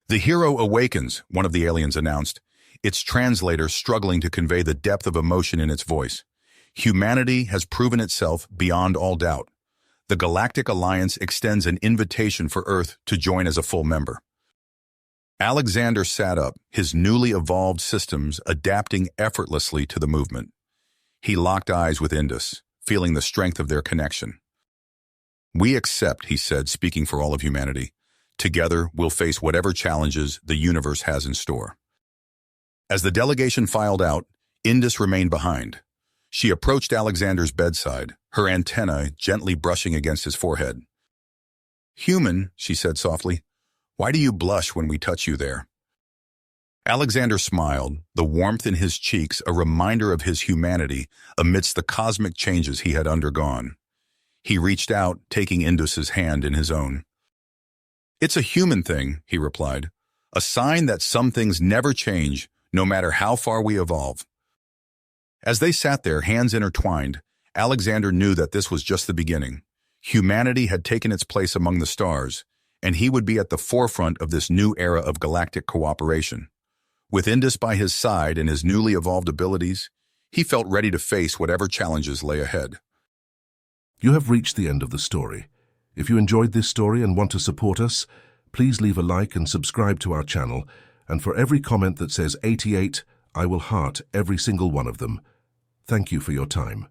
"The hero awakens," one of the aliens announced, its translator struggling to convey the depth of emotion in its voice. "Humanity has proven itself beyond all doubt. The Galactic Alliance extends an invitation for Earth to join as a full member." Alexander sat up, his newly evolved systems adapting effortlessly to the movement. He locked eyes with Indus, feeling the strength of their connection. "We accept," he said, speaking for all of humanity. "Together, we'll face whatever challenges the universe has in store." As the delegation filed out, Indus remained behind. She approached Alexander's bedside, her antennae gently brushing against his forehead. "Human," she said softly, "why do you blush when we touch you there?" Alexander smiled, the warmth in his cheeks a reminder of his humanity amidst the cosmic changes he had undergone. He reached out, taking Indus's hand in his own. "It's a human thing," he replied, "a sign that some things never change, no matter how far we evolve." As they sat there, hands intertwined, Alexander knew that this was just the beginning. Humanity had taken its place among the stars, and he would be at the forefront of this new era of galactic cooperation. With Indus by his side and his newly evolved abilities, he felt ready to face whatever challenges lay ahead. You have reached the end of the story. If you enjoyed this story and want to support us, please leave a like and subscribe to our channel, and for every comment that says 88, I will heart every single one of them. Thank you for your time.